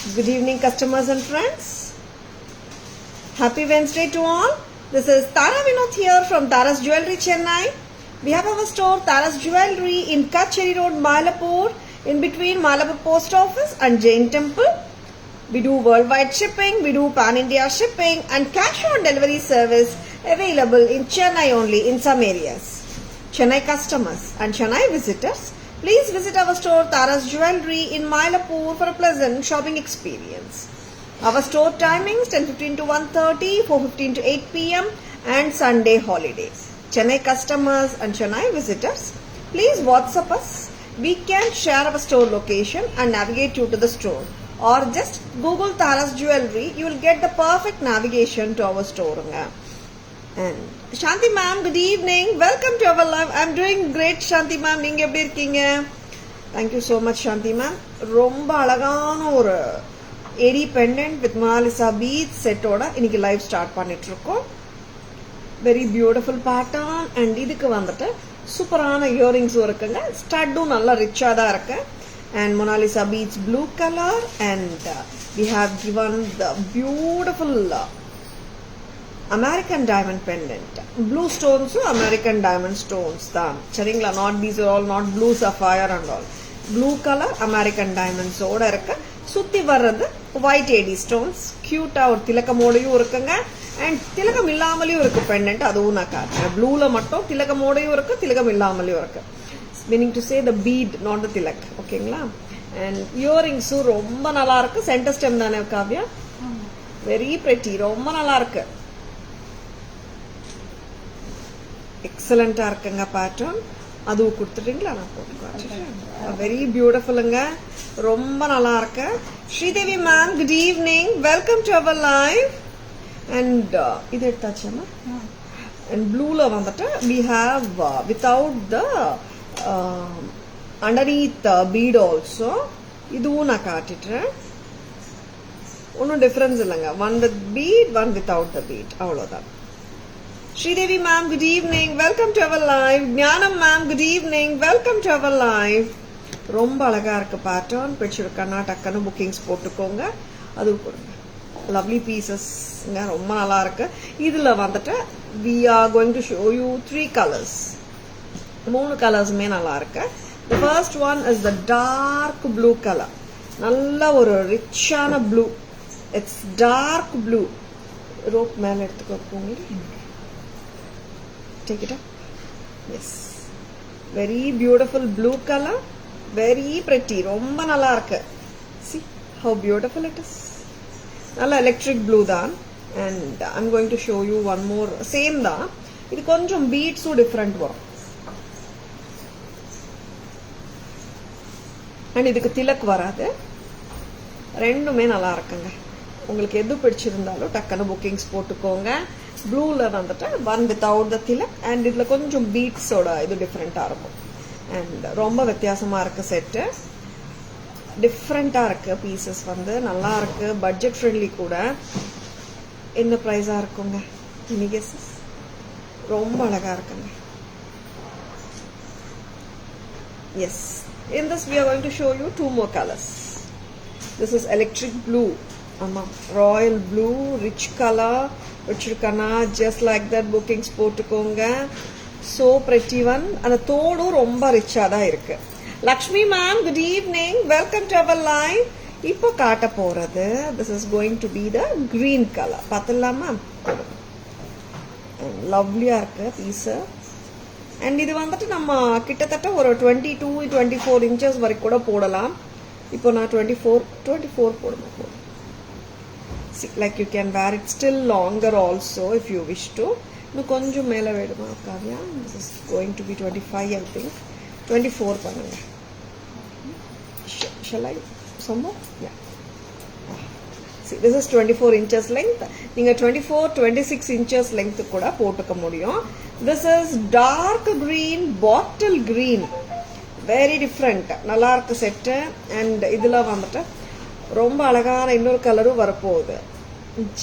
Good evening, customers and friends. Happy Wednesday to all. This is Tara Vinod here from Tara's Jewelry, Chennai. We have our store Tara's Jewelry in Kacheri Road, Malapur, in between Malapur Post Office and Jain Temple. We do worldwide shipping, we do pan-India shipping and cash on delivery service available in Chennai only in some areas. Chennai customers and Chennai visitors, please visit our store Tara's Jewelry in Mylapore for a pleasant shopping experience. Our store timings 10:15 to 1:30, 4:15 to 8 p.m. and Sunday holidays. Chennai customers and Chennai visitors, please WhatsApp us. We can share our store location and navigate you to the store. Or just Google Tara's Jewelry, you will get the perfect navigation to our store. And Shanti ma'am, good evening. Welcome to our live. I'm doing great, Shanti ma'am. நீங்க எப்படி இருக்கீங்க? Thank you so much, Shanti ma'am. ரொம்ப அழகான ஒரு AD pendant with Mona Lisa beads செட்டோட இன்னைக்கு live start பண்ணிட்டு இருக்கோம். வெரி பியூட்டிஃபுல் பேட்டர்ன் அண்ட் இதுக்கு வந்துட்டு சூப்பரான இயரிங்ஸும் இருக்குங்க. ஸ்டட்டும் நல்லா ரிச்சா தான் இருக்கு. And Mona Lisa beads blue color and we have given the beautiful American diamond pendant. Blue stones, American diamond stones. Charingla, not these are all not blue sapphire and all. Blue color American diamonds oda irukku. Sutti varradhu white AD stones. Cute ah or tilakamodaiyum irukanga and tilakam illamaliyum irukku pendant aduvum na kaatren. Blue la mattum tilakamodaiyum irukku tilakam illamaliyum irukku. Meaning to say the bead, not the tilak. ஓகேங்களா? And இயரிங்ஸும் ரொம்ப நல்லா இருக்கு. Centre stem தானே Kavya? Very pretty, ரொம்ப நல்லா இருக்கு. எக்ஸலண்டா இருக்குங்க pattern. அதுவும் கொடுத்துட்டீங்களா? நான் போட்டு காட்டுறேன். வெரி பியூட்டிஃபுல்லுங்க, ரொம்ப நல்லா இருக்கு. Sridevi ma'am, good evening. Welcome to our live. And இது எடுத்தாச்சுமா? அண்ட் ப்ளூல வந்துட்டு we have without the underneath bead also. இதுவும் நான் காட்டிட்டுறேன். ஒன்றும் டிஃபரன்ஸ் இல்லைங்க. One with beat, one without the beat, அவ்வளோதான். Sridevi ma'am, good evening. Welcome to our live. Gnanam ma'am, good evening. Welcome to our live. ரொம்ப அழகா இருக்கு பேட்டர்ன். பிடிச்சிருக்கா டக்குன்னு புக்கிங்ஸ் போட்டுக்கோங்க. அதுவும் கொடுங்க. லவ்லி பீசஸ்ங்க, ரொம்ப நல்லா இருக்கு. இதுல வந்துட்டு we are going to show you 3 colors. 3 கலர்ஸுமே நல்லா இருக்கு. The first one is the dark blue color. நல்ல ஒரு ரிச்சான blue. It's dark blue. Rope மேல எடுத்துக்கோ போங்க. Take it up. Yes. Very beautiful blue color. Very pretty. ரொம்ப நல்லா இருக்கு. See how beautiful it is. நல்ல எலக்ட்ரிக் ப்ளூ தான். And I'm going to show you one more. Same தான். இது கொஞ்சம் பீட்ஸும் டிஃப்ரெண்ட் வரும். அண்ட் இதுக்கு திலக் வராது. ரெண்டுமே நல்லா இருக்குங்க. உங்களுக்கு எது பிடிச்சிருந்தாலும் டக்குன்னு புக்கிங்ஸ் போட்டுக்கோங்க. ப்ளூல வந்துட்டு one without the Tilak and இதுல கொஞ்சம் பீட்ஸோட இது டிஃப்ரெண்டா இருக்கும். அண்ட் ரொம்ப வித்தியாசமா இருக்கு செட்டு. டிஃப்ரெண்டா இருக்கு. பீசஸ் வந்து நல்லா இருக்கு. பட்ஜெட் ஃப்ரெண்ட்லி கூட. என்ன ப்ரைஸா இருக்குங்க? கெஸஸ். ரொம்ப அழகா இருக்குங்க. S. In this we are going to show you 2 more colors. This is electric blue. Royal blue, rich color. Vichirukana, just like that bookings போட்டுக்கோங்க. So pretty one. அந்த தோடும் ரொம்ப ரிச்சா தான் இருக்கு. Lakshmi ma'am, good evening. Welcome to our live. இப்போ காட்ட போறது this is going to be the green color. பார்த்தலாமா? லவ்லியா இருக்கு piece. And இது வந்துட்டு நம்ம கிட்டத்தட்ட ஒரு 22-24 இன்ச்சஸ் வரைக்கும் கூட போடலாம். இப்போ நான் 24 போடுவேன். Like you can wear it still longer also if you wish to. இன்னும் கொஞ்சம் மேலே வேணுமா Kavya? This is going to be 25 I think. 24 பண்ணுங்க. Shall I some more? Yeah. See, this is 24 inches length. நீங்க 24-26 inches length கூட போட்டுக்க முடியும். This is dark green, bottle green. Very different. நல்லா இருக்கு செட். அண்ட் இதுல வந்துட்டு ரொம்ப அழகான இன்னொரு கலரும் வரப்போகுது.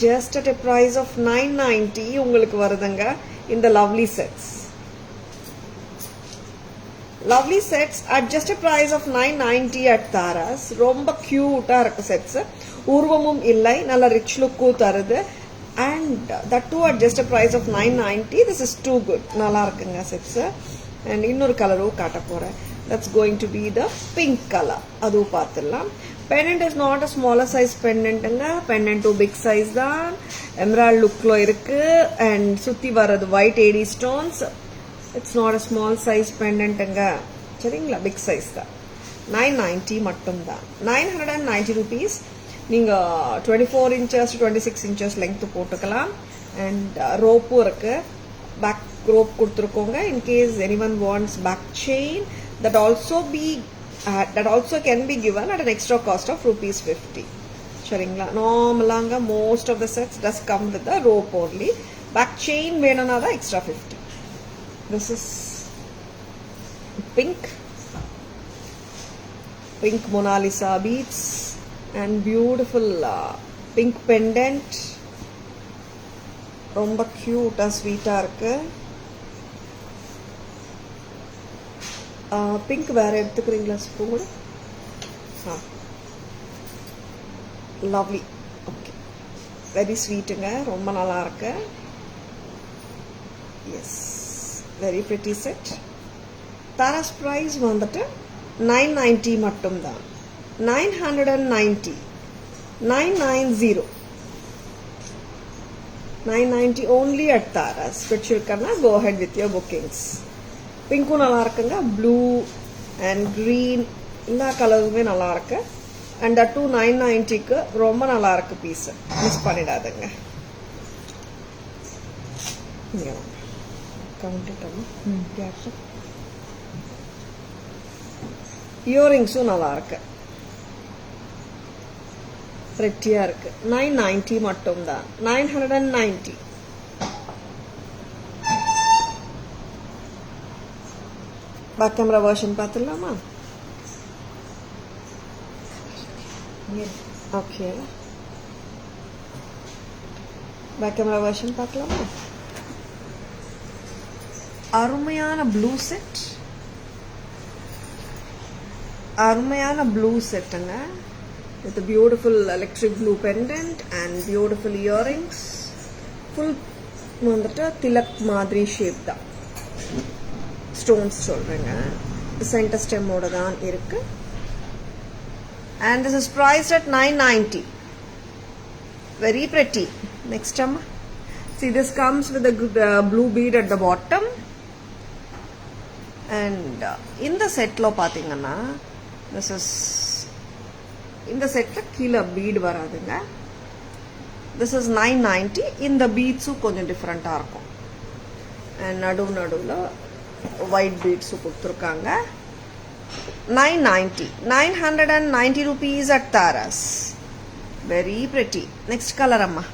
Just at a price of 990 உங்களுக்கு வருதுங்க இந்த lovely sets. Lovely sets at just a price of 990 at Taras. ரொம்ப cute இருக்கு sets. உருவமும் இல்லை, நல்ல rich look தருது. And that too at just a price of 990. This is too good. நல்லா இருக்குங்க sets. And இன்னொரு கலரும் காட்ட போறேன். That's going to be the pink color. அது பார்த்துடலாம். Pendant is not a smaller size pendant. Pendant to big size தான். Emerald lookல இருக்கு. And சுத்தி வரது white AD stones. It's not a small size pendant. சரிங்களா, big size தான். 990 மட்டும் தான். 990 rupees. நீங்க 24 inches to 26 inches length போட்டுக்கலாம். And rope இருக்கு. Back rope கொடுத்துருக்கோங்க. In case anyone wants back chain, that also can be given at an extra cost of ₹50. சரிங்களா, நார்மலாங்க most of the sets does come with the rope only. Back chain வேணும்னா தான் extra 50. This is pink Mona Lisa beads and beautiful pink pendant. ரொம்ப cute sweet இருக்கு. pink வேற எடுத்துக்கிறீங்களா spoon? lovely. okay, very sweetங்க, ரொம்ப நல்லா இருக்கு. yes, very pretty set. Tara's price வந்துட்டு 990 மட்டும் தான். 990 990 only at Tara's. பிடிச்சிருக்கனா go ahead with your bookings. பிங்க்கும் நல்லா இருக்குங்க, blue and green எல்லா கலருமே நல்லா இருக்கு. and that too 990க்கு ரொம்ப நல்லா இருக்கு பீஸ், மிஸ் பண்ணிடாதீங்க. இயரிங்ஸும் நல்லா இருக்கு, ரெட்டியா இருக்கு. 990 மட்டும் தான். 990. பேக் கேமரா வெர்ஷன் பார்த்துடலாமா? ஓகே, பேக் கேமரா வெர்ஷன் பார்க்கலாமா? அருமையான ப்ளூ செட், அருமையான ப்ளூ செட்டுங்க. With beautiful electric blue pendant and beautiful earrings. Full வந்துட்டு திலக் மாதிரி ஷேப் தான், ஸ்டோன்ஸ் சொல்றேங்க. சென்டர் ஸ்டெம்மோட தான் இருக்கு. and this is priced at 990. very pretty. next amma, see this comes with a blue bead at the bottom. and in the set lo pathina, this is in the set la keela bead varadunga. this is 990. in the beads konjam different ah irukum. and naduvula white beads kuduthirukanga. 990 rupees at Tara's. very pretty. next color amma,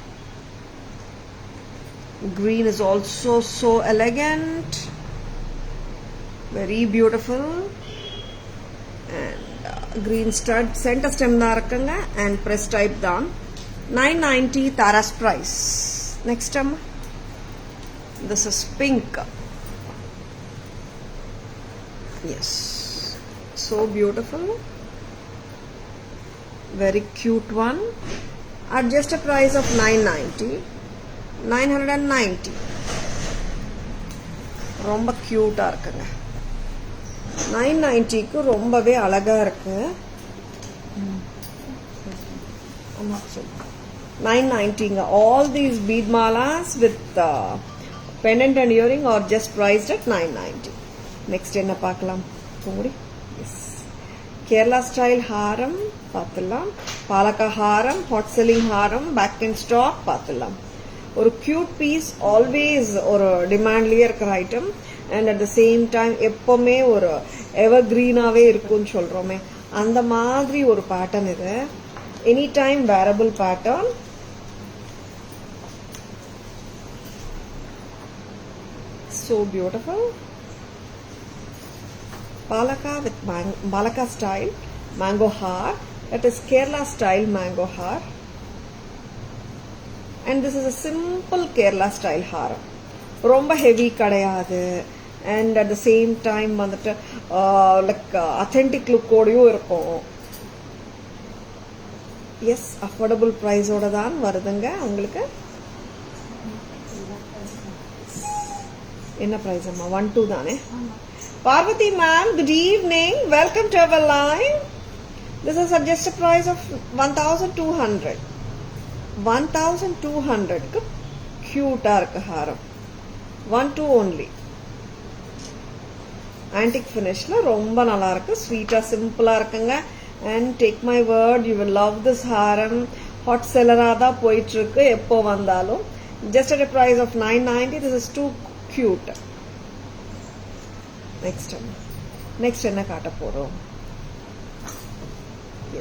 green is also so elegant, very beautiful. and green stud center stem da irukanga and press type down. 990 Tara's price. next amma, this is pink. yes, so beautiful, very cute one at just a price of 990. ரொம்ப கியூட்டா இருக்குங்க. 990க்கு ரொம்பவே அழகா இருக்கு. 990ங்க. all these bead malas with pendant and earring are just priced at 990. next என்ன பார்க்கலாம்? Poongudi. Kerala style ஹாரம் பார்த்துடலாம். பாலக்கா ஹாரம், hot selling Haram, back in stock பார்த்துடலாம். ஒரு கியூட் பீஸ், ஆல்வேஸ் ஒரு டிமாண்ட்லயே இருக்கிற item. And at the same time எப்பவுமே ஒரு எவர் கிரீனாவே இருக்கும்னு சொல்றோமே, அந்த மாதிரி ஒரு பேட்டர்ன் இது. Any time wearable pattern. so beautiful. Palaka with Palaka style mango har. That is Kerala style mango har. And this is a simple Kerala style har. Romba heavy kadayadu. and at the same time வந்துட்டு like authentic look ஓடையும் இருக்கும். Yes affordable ப்ரைஸோட தான் வருதுங்க உங்களுக்கு. என்ன price அம்மா? 1-2 தானே? Parvathi ma'am, good evening, welcome to our live. This is at just a price of 1200. 1200க்கு கியூட்டா இருக்கு ஹாரம். 1-2 only. ஆன்டிக் ஃபினிஷ்ல ரொம்ப நல்லா இருக்கு, ஸ்வீட்டா சிம்பிளா இருக்குங்க. And take my word, you will love this Haram. Hot செல்லரா தான் போயிட்டு இருக்கு எப்போ வந்தாலும். Just at a price of 990. this is too cute. Next என்ன காட்ட போறோம்?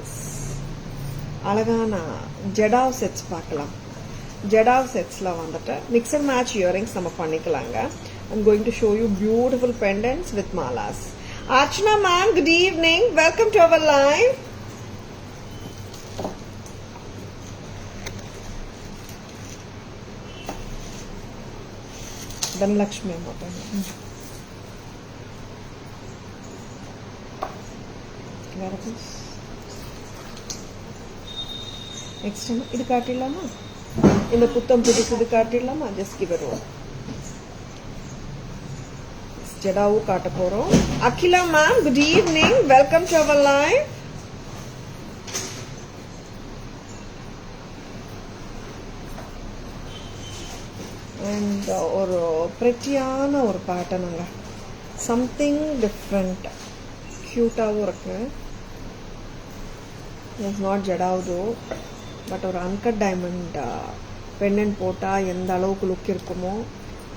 எஸ், அழகான ஜெடாவ் செட்ஸ் பார்க்கலாம். ஜெடாவ் செட்ஸ்ல வந்துட்டு மிக்ஸ் அண்ட் மேட்ச் இயரிங்ஸ் நம்ம பண்ணிக்கலாங்க. I'm going to show you beautiful pendants with malas. Archana ma'am, good evening, welcome to our live. Dhanlakshmi amma. Next time idu kaattilama, inda puttam pudusu idu kaattilama, just give a roll. ஜெடாவும் காட்ட போறோம். Akila ma'am, good evening, welcome to our live. And ஒரு பிரெட்டியான ஒரு பேட்டர்னுங்க, something different, கியூட்டாகவும் இருக்கு. It's not ஜெடாவுதோ, பட் ஒரு அன்கட் டைமண்ட் பெண்டன்ட் போட்டால் எந்த அளவுக்கு லுக் இருக்குமோ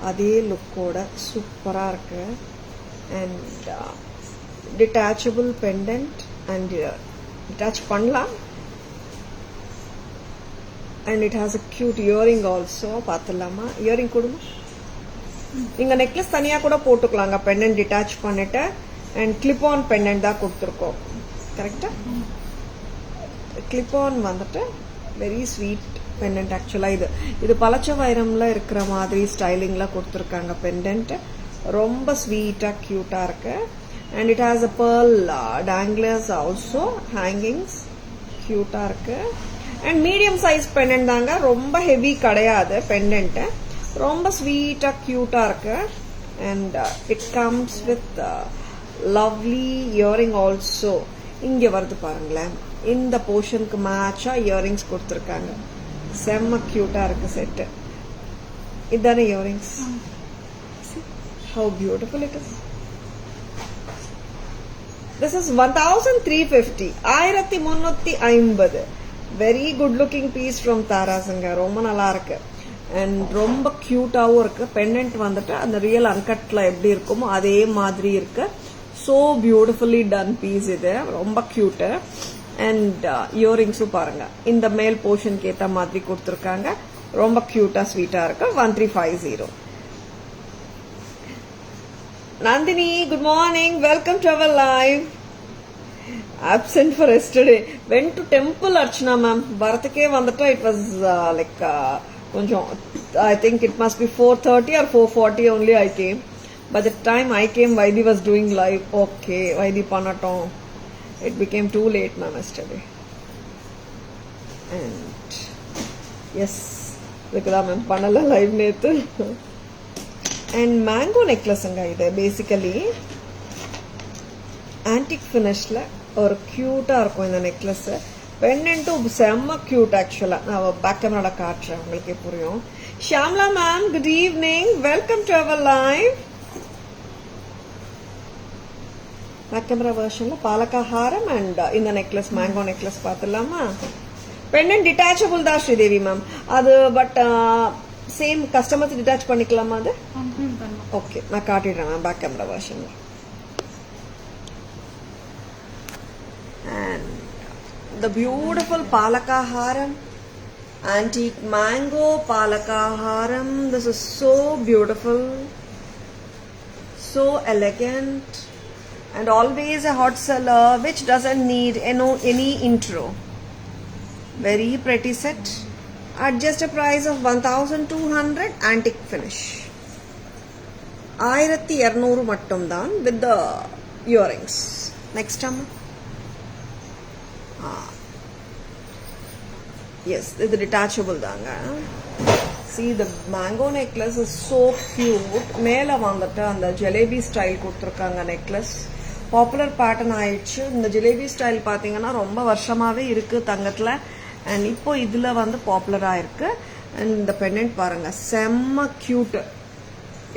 அதே லுக்கோட சூப்பராக இருக்கு. And detachable pendant and detach பண்ணலாம். And it has a cute earring also. பார்த்துடலாமா? இயரிங் கொடுங்க. நீங்கள் நெக்லஸ் தனியாக கூட போட்டுக்கலாங்க, பெண்டன்ட் டிட்டாச் பண்ணிட்டு. அண்ட் கிளிப் ஆன் பெண்டன்ட் தான் கொடுத்துருக்கோம், கரெக்டா? கிளிப் ஆன் வந்துட்டு வெரி ஸ்வீட் பெண்டன்ட். ஆக்சுவலாக இது பலச்ச வைரம்ல இருக்கிற மாதிரி ஸ்டைலிங்ல கொடுத்துருக்காங்க பெண்டன்ட். ரொம்ப ஸ்வீட்டா கியூட்டா இருக்கு. And it has a pearl danglers also, hangings கியூட்டா இருக்கு. அண்ட் மீடியம் சைஸ் பெண்டன்ட் தாங்க, ரொம்ப ஹெவி கிடையாது பெண்டன்ட். ரொம்ப ஸ்வீட்டா கியூட்டா இருக்கு. And it comes with lovely earring also. இங்க வருது பாருங்களேன், இந்த போர்ஷனுக்கு மேட்சா இயரிங்ஸ் கொடுத்துருக்காங்க. செம்ம கியூட்டா இருக்கு செட்டு. இதுதானே earrings? How beautiful it is. This is 1350. 1350. Very good looking piece from Tarasanga. ரொம்ப நல்லா இருக்கு. அண்ட் ரொம்ப கியூட்டாவும் இருக்கு. பெண்டன்ட் வந்துட்டு அந்த ரியல் அன்கட்ல எப்படி இருக்குமோ அதே மாதிரி இருக்கு. So beautifully done piece இது. ரொம்ப கியூட்டு. அண்ட் இயரிங்ஸும் பாருங்க, இந்த மேல் போர்ஷனுக்கு ஏற்ற மாதிரி கொடுத்துருக்காங்க. ரொம்ப கியூட்டா ஸ்வீட்டா இருக்கு. 1350. Nandini, good morning, welcome to our live. absent for yesterday. Went to temple, Archana ma'am. வரதுக்கே வந்துட்டா it was like கொஞ்சம், I think it must be 4:30 or 4:40 only I came. By the time I came, Vaidi was doing live. Okay, Vaidi panatom. It became too late, ma'am, yesterday. And yes, look at ma'am, panala live nethu. And mango necklace anga idu basically antique finish la or cute ah irukum indha necklace. Pendant semma cute actually. Na back camera la kaatren ungalku puriyum. Shamla ma'am, good evening, welcome to our live. Back camera version la palaka haram and in the necklace, mango necklace paathalama. Pendant detachable da Sridevi ma'am. Adu but same customers detach பண்ணிக்கலாமா அது? Okay, நான் காட்டிடுறேன் back camera version. And the beautiful palaka haram, antique mango palaka haram. This is so beautiful, so elegant. And always a hot seller which doesn't need any intro. Very pretty set at just a price of 1200. Antique finish. 1200 மட்டும்தான் with the earrings. Next அம்மா. Yes, இது detachable தாங்க. See, the mango necklace is so cute. மேல வந்துட்டு அந்த jalebi style கொடுத்துருக்காங்க necklace. Popular pattern ஆயிடுச்சு. இந்த ஜிலேபி ஸ்டைல் பார்த்தீங்கன்னா ரொம்ப வருஷமாவே இருக்கு தங்கத்தில். அண்ட் இப்போ இதில் வந்து பாப்புலராக இருக்கு. அண்ட் இந்த பெண்டன்ட் பாருங்க, செம்ம கியூட்டு.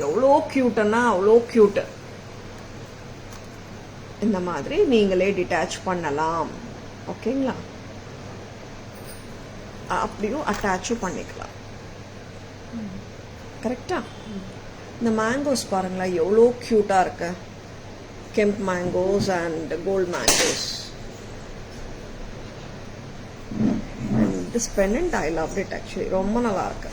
எவ்வளோ கியூட்டுன்னா அவ்வளோ கியூட்டு. இந்த மாதிரி நீங்களே டிட்டாச் பண்ணலாம். ஓகேங்களா? அப்படியும் அட்டாச்சும் பண்ணிக்கலாம். கரெக்டா? இந்த மேங்கோஸ் பாருங்களேன் எவ்வளோ கியூட்டா இருக்கு. Kemp mangoes and gold mangoes. This pendant I love it actually. ரொம்ப நல்லா இருக்கு.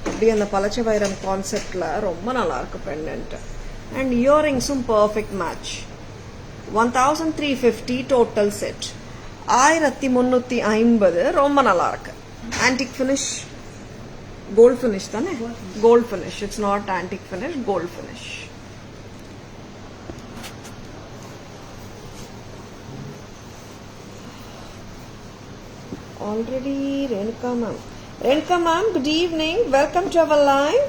அப்படியே அந்த பலச்ச வைரம் கான்செப்ட்ல ரொம்ப நல்லா இருக்கு பெண்டன்ட். அண்ட் இயரிங்ஸும் பர்ஃபெக்ட் மேட்ச். 1350 total set. 1350. ரொம்ப நல்லா இருக்கு. ஆன்டிக் ஃபினிஷ், கோல்ட் ஃபினிஷ் தானே? Gold finish. It's not antique finish, gold finish. Already Renuka ma'am. Renuka ma'am, good evening. Welcome to our live.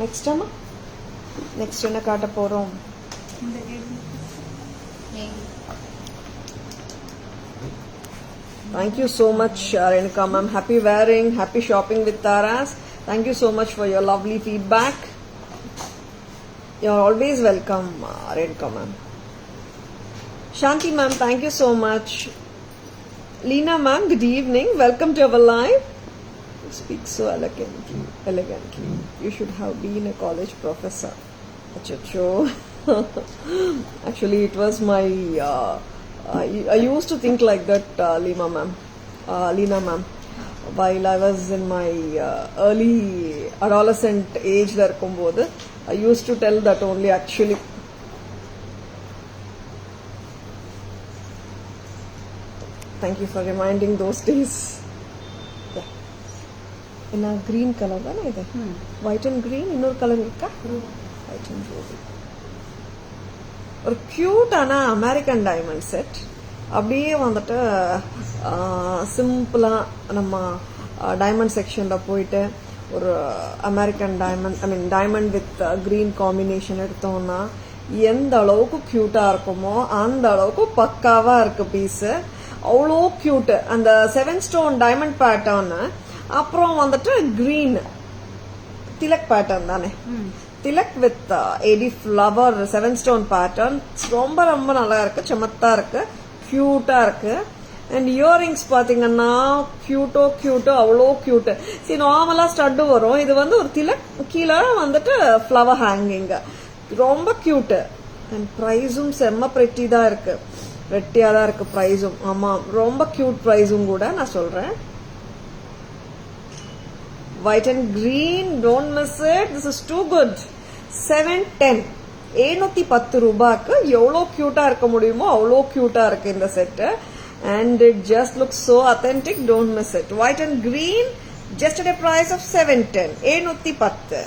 Next time, next என்ன காட்ட போறோம்? Thank you so much, Renuka ma'am. Happy wearing, happy shopping with Taras. Thank you so much for your lovely feedback. You're always welcome, Renuka ma'am. Shanti ma'am, thank you so much. Leena ma'am, good evening. Welcome to our live. You speak so elegantly. You should have been a college professor. Achacho. Actually, it was my... I used to think like that, Leena ma'am, while I was in my early adolescent age. I used to tell that only actually. Thank you for reminding those days. Yeah. In a green color, white and green. Innor color irukka? White and ruby. ஒரு க்யூட்டான American diamond set. அப்படியே வந்துட்டு சிம்பிளாக நம்ம diamond செக்ஷனில் போயிட்டு ஒரு American diamond, diamond with green combination எடுத்தோம்னா எந்த அளவுக்கு க்யூட்டாக இருக்குமோ அந்த அளவுக்கு பக்காவாக இருக்கு பீஸு. அவ்வளோ க்யூட்டு. அந்த 7 ஸ்டோன் டைமண்ட் பேட்டர்னு, அப்புறம் வந்துட்டு க்ரீன் திலக் பேட்டர்ன் தானே, tilak with AD flower 7 stone pattern. ரொம்ப ரொம்ப நல்லா இருக்கு, செமத்தா இருக்கு, கியூட்டா இருக்கு. அண்ட் இயரிங்ஸ் பாத்தீங்கன்னா கியூட்டோ அவ்வளோ கியூட்டு. சரி, நார்மலா ஸ்டட்டு வரும். இது வந்து ஒரு திலக், கீழே வந்துட்டு ஃப்ளவர் ஹேங்கிங். ரொம்ப கியூட்டு. அண்ட் ப்ரைஸும் செம்ம பிரெட்டி தான் இருக்கு, பிரெட்டியா தான் இருக்கு ப்ரைஸும். ஆமா, ரொம்ப கியூட் ப்ரைஸும் கூட நான் சொல்றேன். White and green, don't miss it. This is too good. 710. 710 ரூபாய்க்கு எவ்வளோ கியூட்டா இருக்க முடியுமோ அவ்வளோ கியூட்டா இருக்கு இந்த set. And it just looks so authentic. Don't miss it. White and green, just at a price of 710. 710.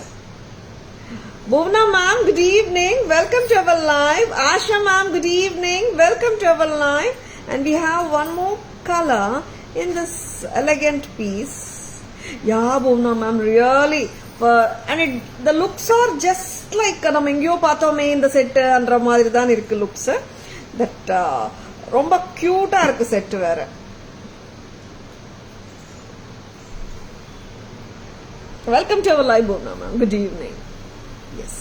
Bhuvna ma'am, good evening. Welcome to our live. Asha ma'am, good evening. Welcome to our live. And we have one more color in this elegant piece. Yeah, Bhuvna ma'am, really. And the looks are just like நம்ம எங்கேயோ பார்த்தோமே இந்த set என்ற மாதிரி தான் இருக்கு looks. That ரொம்ப கியூட்டா இருக்கு செட் வேற. Welcome to our live Bhuvna ma'am. Good evening. Yes.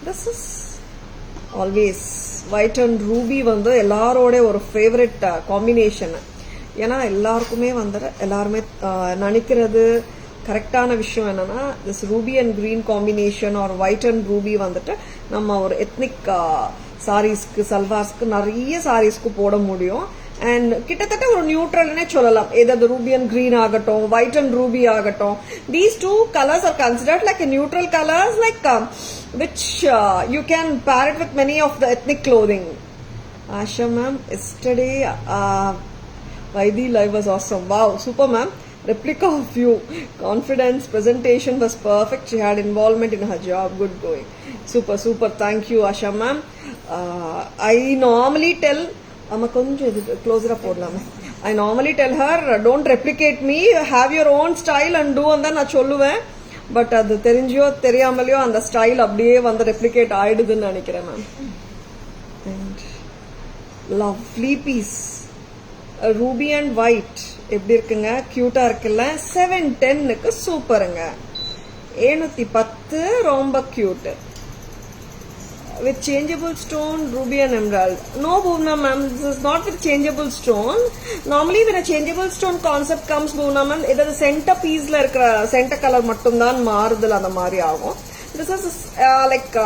This is always white and ruby வந்து எல்லாரோட ஒரு ஃபேவரட் காம்பினேஷன். ஏன்னா எல்லாருக்குமே எல்லாருமே நினைக்கிறது கரெக்டான விஷயம் என்னன்னா, this ruby and green combination or white and ruby வந்துட்டு நம்ம ஒரு எத்னிக் சாரீஸ்க்கு, சல்வார்ஸ்க்கு, நிறைய சாரீஸ்க்கு போட முடியும். and கிட்டத்தட்ட ஒரு நியூட்ரல்னே சொல்லலாம். either the ruby and green ஆகட்டும், white and ruby ஆகட்டும், these two colors are considered like a neutral colors, like which you can pair it with many of the ethnic clothing. Asha ma'am, yesterday Vaidi live was awesome. Wow, super ma'am. Replica of you. Confidence, presentation was perfect. She had involvement in her job. Good going. Super, super. Thank you, Asha ma'am. I normally tell I normally tell her, don't replicate me, have your own style and do and then நான் சொல்லுவேன். But அது தெரிஞ்சோ தெரியாமலையோ அந்த style அப்படியே வந்து replicate ஆயிடுதுன்னு நினைக்கிறேன் ma'am. And lovely piece ruby and white எப்படி இருக்குங்க, கியூட்டா இருக்குல்ல. 710க்கு சூப்பருங்க. 710 ரொம்ப cute. With changeable stone, ruby and emerald. No, Bhuvna ma'am, this is not with changeable stone. Normally when a changeable stone concept comes, Bhuvna ma'am, either the center piece la irukra center color mattum dhaan maarudal andha mari agum. This is like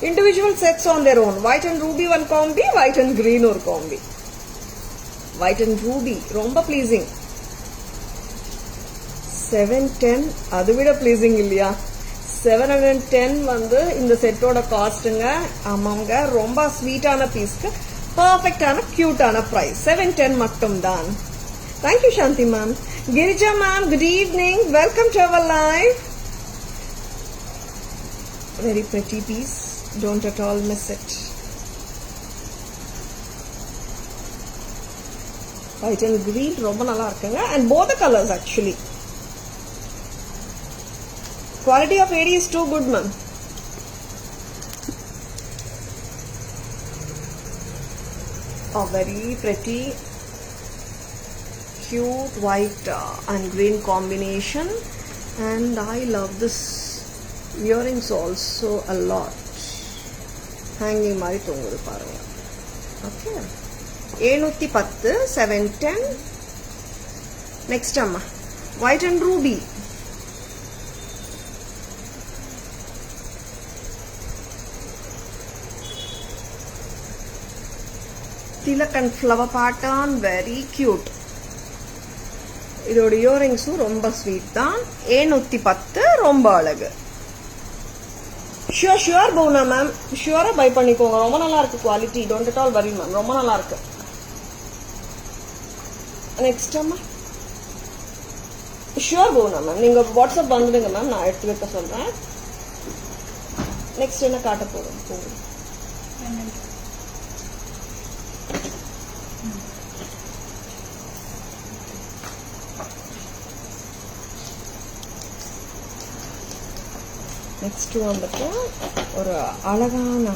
individual sets on their own. White and ruby one combi, white and green or combi. White and ruby romba pleasing. 710 adu vida pleasing illaya. 710 வந்து இந்த செட்டோட காஸ்ட்டுங்க. ஆமாங்க, ரொம்ப ஸ்வீட்டான பீஸ்க்கு பர்ஃபெக்டான கியூட்டான price 710 மட்டும் தான். Thank you Shanthi ma'am. Girija ma'am, good evening, welcome to our live. Very pretty piece, don't at all miss it. White and green ரொம்ப நல்லா இருக்குங்க. And both the colours actually. Quality of AD is too good, ma'am. A very pretty, cute white and green combination, and I love this earrings also a lot. Hanging mari thongudhu parunga. Okay. 710, 710. Next amma, white and ruby. Tilak and flower pattern, very cute. இதோட இயரிங்ஸும் ரொம்ப sweet தான். 710 ரொம்ப அழகு. Sure பவுனா ma'am, ஷுவரா by பண்ணிக்கோங்க. ரொம்ப நல்லா இருக்கு quality. Don't at all வரி மேம், ரொம்ப நல்லா இருக்கு. நெக்ஸ்ட் அம்மா ஷுவர் பவுனா மேம், நீங்க வாட்ஸ்அப் வந்துடுங்க மேம், நான் எடுத்து வைக்க சொல்றேன். நெக்ஸ்ட் என்ன காட்ட போறோம்? நெக்ஸ்ட் வந்துட்டு ஒரு அழகான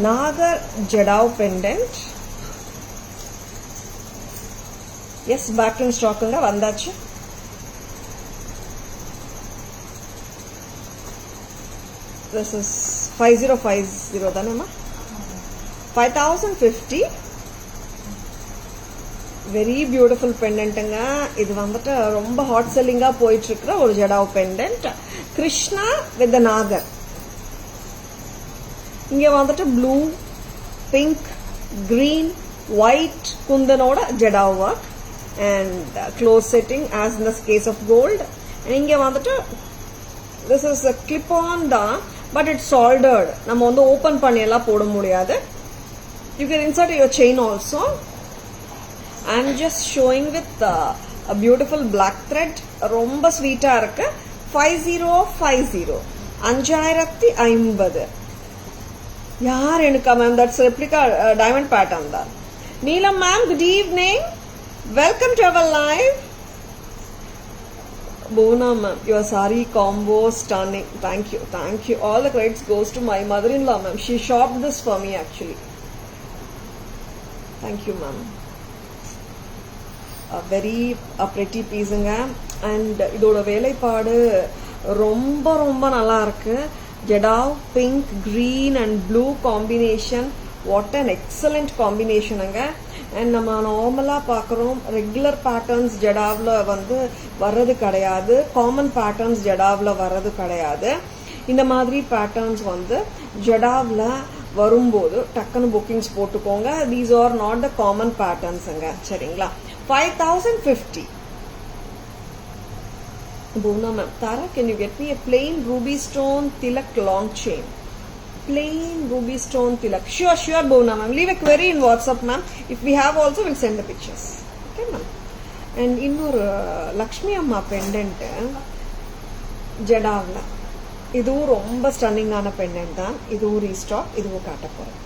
நாகர் jadau pendant. Yes, back in ஸ்டாக்குங்க, வந்தாச்சு. திஸ் இஸ் 5050 தானேம்மா? 5050. வெரி பியூட்டிஃபுல் பெண்டன்ட்டுங்க. இது வந்துட்டு ரொம்ப ஹாட் செல்லிங்கா போயிட்டு இருக்கிற ஒரு ஜடாவ் பெண்டன்ட். கிருஷ்ணா வித் நாகர். இங்க வந்துட்டு ப்ளூ, பிங்க், கிரீன், ஒயிட் குந்தனோட jadau work and close setting as in the case of gold. இங்க வந்துட்டு this is a clip on தான், பட் இட்ஸ் சால்டர்ட். நம்ம வந்து ஓபன் பண்ணி எல்லாம் போட முடியாது. You can insert your chain also. I'm just showing with a beautiful black thread. ரொம்ப ஸ்வீட்டா இருக்கு. 5050 5050. யார் எனக்கா மேம்? தட்ஸ் ரெப்ளிகா டைமண்ட் பேட்டர்ன் தான். Neelam ma'am, good evening, welcome to our live. Bona ma'am, your saree combo stunning. Thank you, thank you. All the credits goes to my mother-in-law ma'am. She shopped this for me actually. Thank you ma'am. Very pretty பீஸுங்க. And இதோட வேலைப்பாடு ரொம்ப ரொம்ப நல்லா இருக்கு. Jadau pink, green and blue combination. What an excellent காம்பினேஷனுங்க. And நம்ம நார்மலாக பார்க்குறோம் ரெகுலர் பேட்டர்ன்ஸ் ஜடாவில் வந்து வர்றது கிடையாது. காமன் பேட்டர்ன்ஸ் ஜடாவில் வர்றது கிடையாது. இந்த மாதிரி பேட்டர்ன்ஸ் வந்து ஜடாவில் வரும்போது டக்குன்னு புக்கிங்ஸ் போட்டுக்கோங்க. These are not the common பேட்டர்ன்ஸுங்க. சரிங்களா? 5050. Bhuvna ma'am, Tara, can you get me a plain ruby stone tilak long chain? Plain ruby stone tilak. Sure, Bhuvna ma'am. Leave a query in WhatsApp, ma'am. If we have also, we'll send the pictures. Okay, ma'am. And இன்னொரு லக்ஷ்மி அம்மா pendant ஜடாவில், இதுவும் ரொம்ப ஸ்டன்னிங்கான pendant தான். இதுவும் restock, இதுவும் காட்ட போறேன்.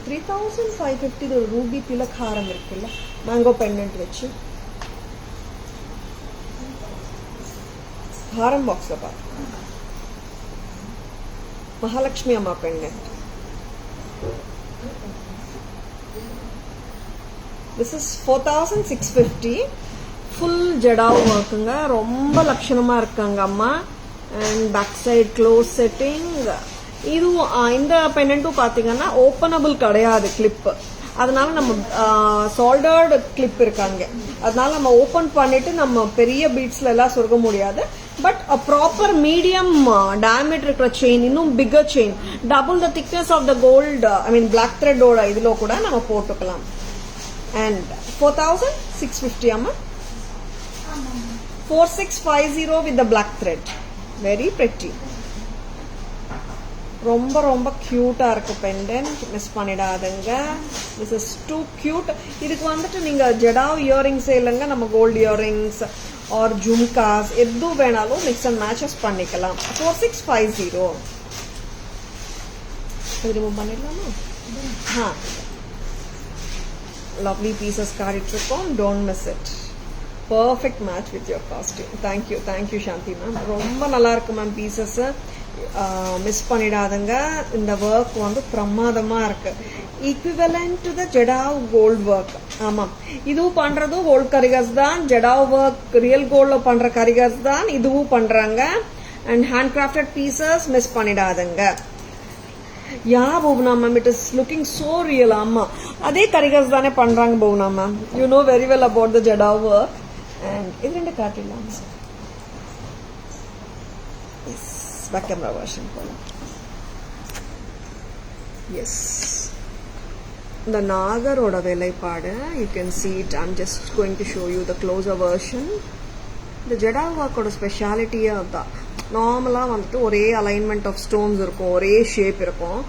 3550 Ruby Tilak ஹாரம் இருக்குல்ல, மேங்கோ பெண்டன்ட் வச்சு ஹாரம் பாக்ஸ்ல பாரு. மகாலட்சுமி அம்மா pendant. This is 4650. Full jadau ஒர்க்குங்க. ரொம்ப லட்சணமா இருக்காங்க அம்மா. And back side close setting. இதுவும் இந்த பெண்டன்ட்டும் பாத்தீங்கன்னா ஓப்பனபிள் கிடையாது கிளிப். அதனால நம்ம சால்டர்டு கிளிப் இருக்காங்க. அதனால நம்ம ஓபன் பண்ணிட்டு நம்ம பெரிய பீட்ஸ்ல எல்லாம் சொருக முடியாது. பட் ப்ராப்பர் மீடியம் டயமீட்டர் இருக்கிற செயின், இன்னும் bigger chain, double the thickness of the gold, I mean black த்ரெட்டோட இதுல கூட நம்ம போட்டுக்கலாம். அண்ட் 4650 அம்மா. 4650 with the black thread. Very pretty. ரொம்ப ரொம்ப கியூட்டா இருக்கு பெண்டன்ட். மிஸ் பண்ணிடாதுங்க. This is too cute. இதுக்கு வந்துட்டு நீங்க ஜடாவ் இயரிங்ஸ் இல்லைங்க, நம்ம கோல்டு இயரிங்ஸ் ஆர் ஜும்காஸ் எது வேணாலும் மிக்ஸ் அண்ட் மேட்சஸ் பண்ணிக்கலாம். 4650. இது ரிமூவ் பண்ணிடலாமா? லவ்லி பீசஸ் காட்டிட்டு இருக்கோம். Don't miss it. Perfect match with your costume. Thank you Shanthi ma'am. ரொம்ப நல்லா இருக்கு மேம் பீசஸ். மிஸ் பண்ணிடாதுங்க. இந்த ஒர்க் வந்து பிரமாதமா இருக்கு. Equivalent to the jadau gold work. ஆமா, இதுவும் பண்றதும் கோல்ட் கரிகர்ஸ் தான். ஜடாவ் ஒர்க் ரியல் கோல்ட்ல பண்ற கரிகர்ஸ் தான் இதுவும் பண்றாங்க. And hand crafted pieces miss பண்ணிடாதுங்க. Yeah Bhuvna ma'am, it is looking so real. ஆமா, அதே கரிகர்ஸ் தானே பண்றாங்க Bhuvna ma'am. You know very well about the jadau work. And இது ரெண்டு காட்டிடலாம் சார். பேக் கேமரா வெர்ஷன் போலாம். எஸ், இந்த நாகரோட வேலைப்பாடு you can see it. I'm just going to show you the closer version. இந்த ஜடாவ் ஒர்க்கோட ஸ்பெஷாலிட்டியே அதுதான். நார்மலா வந்துட்டு ஒரே அலைன்மெண்ட் ஆஃப் ஸ்டோன்ஸ் இருக்கும், ஒரே ஷேப் இருக்கும்.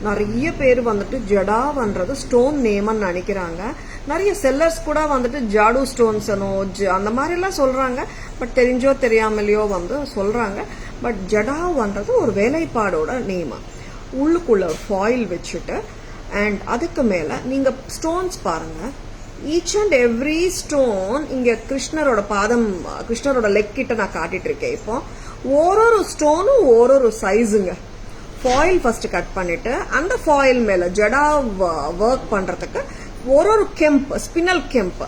நிறைய பேர் வந்துட்டு ஜடாவ்ன்றது ஸ்டோன் நேம்னு நினைக்கிறாங்க. நிறைய செல்லர்ஸ் கூட வந்துட்டு ஜாடு ஸ்டோன்ஸ் அந்த மாதிரி எல்லாம் சொல்றாங்க. பட் தெரிஞ்சோ தெரியாமலையோ வந்து சொல்றாங்க. பட் ஜடாவ்ன்றது ஒரு வேலைப்பாடோட நேம். உள்ளுக்குள்ள ஃபாயில் வச்சுட்டு அண்ட் அதுக்கு மேல நீங்க ஸ்டோன்ஸ் பாருங்க. ஈச் அண்ட் எவ்ரி ஸ்டோன் இங்க கிருஷ்ணரோட பாதம், கிருஷ்ணரோட லெக் கிட்ட நான் காட்டிட்டு இருக்கேன். இப்போ ஒரு ஸ்டோனும் ஒரு சைஸுங்க. ஃபாயில் ஃபர்ஸ்ட் கட் பண்ணிட்டு அந்த ஃபாயில் மேல ஜடா ஒர்க் பண்றதுக்கு ஒரு கெம்ப், ஸ்பின்னல் கெம்ப்,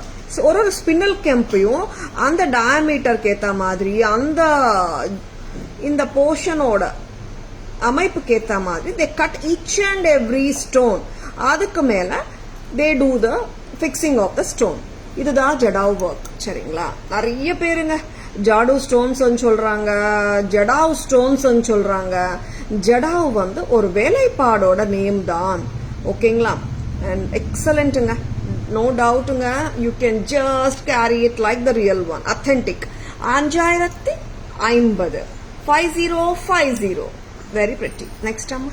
ஒரு ஸ்பின்னல் கெம்பையும் அந்த டயாமீட்டருக்கு ஏத்த மாதிரி அந்த இந்த போர்ஷனோட அமைப்புக்கு ஏத்த மாதிரி they cut each and every stone. அதுக்கு மேல they do the fixing of the stone. இதுதான் ஜடாவ் ஒர்க். சரிங்களா? நிறைய பேருங்க ஜாடு ஸ்டோன்ஸ் சொல்றாங்க, ஜடாவ் ஸ்டோன்ஸ் சொல்றாங்க. ஜடாவ் வந்து ஒரு வேலைப்பாடோட நேம் தான். ஓகேங்களா? அண்ட் எக்ஸலண்ட்டுங்க, நோ டவுட்டுங்க. You can just carry it like the real one, authentic. 5050 5050. Very pretty. Next amma.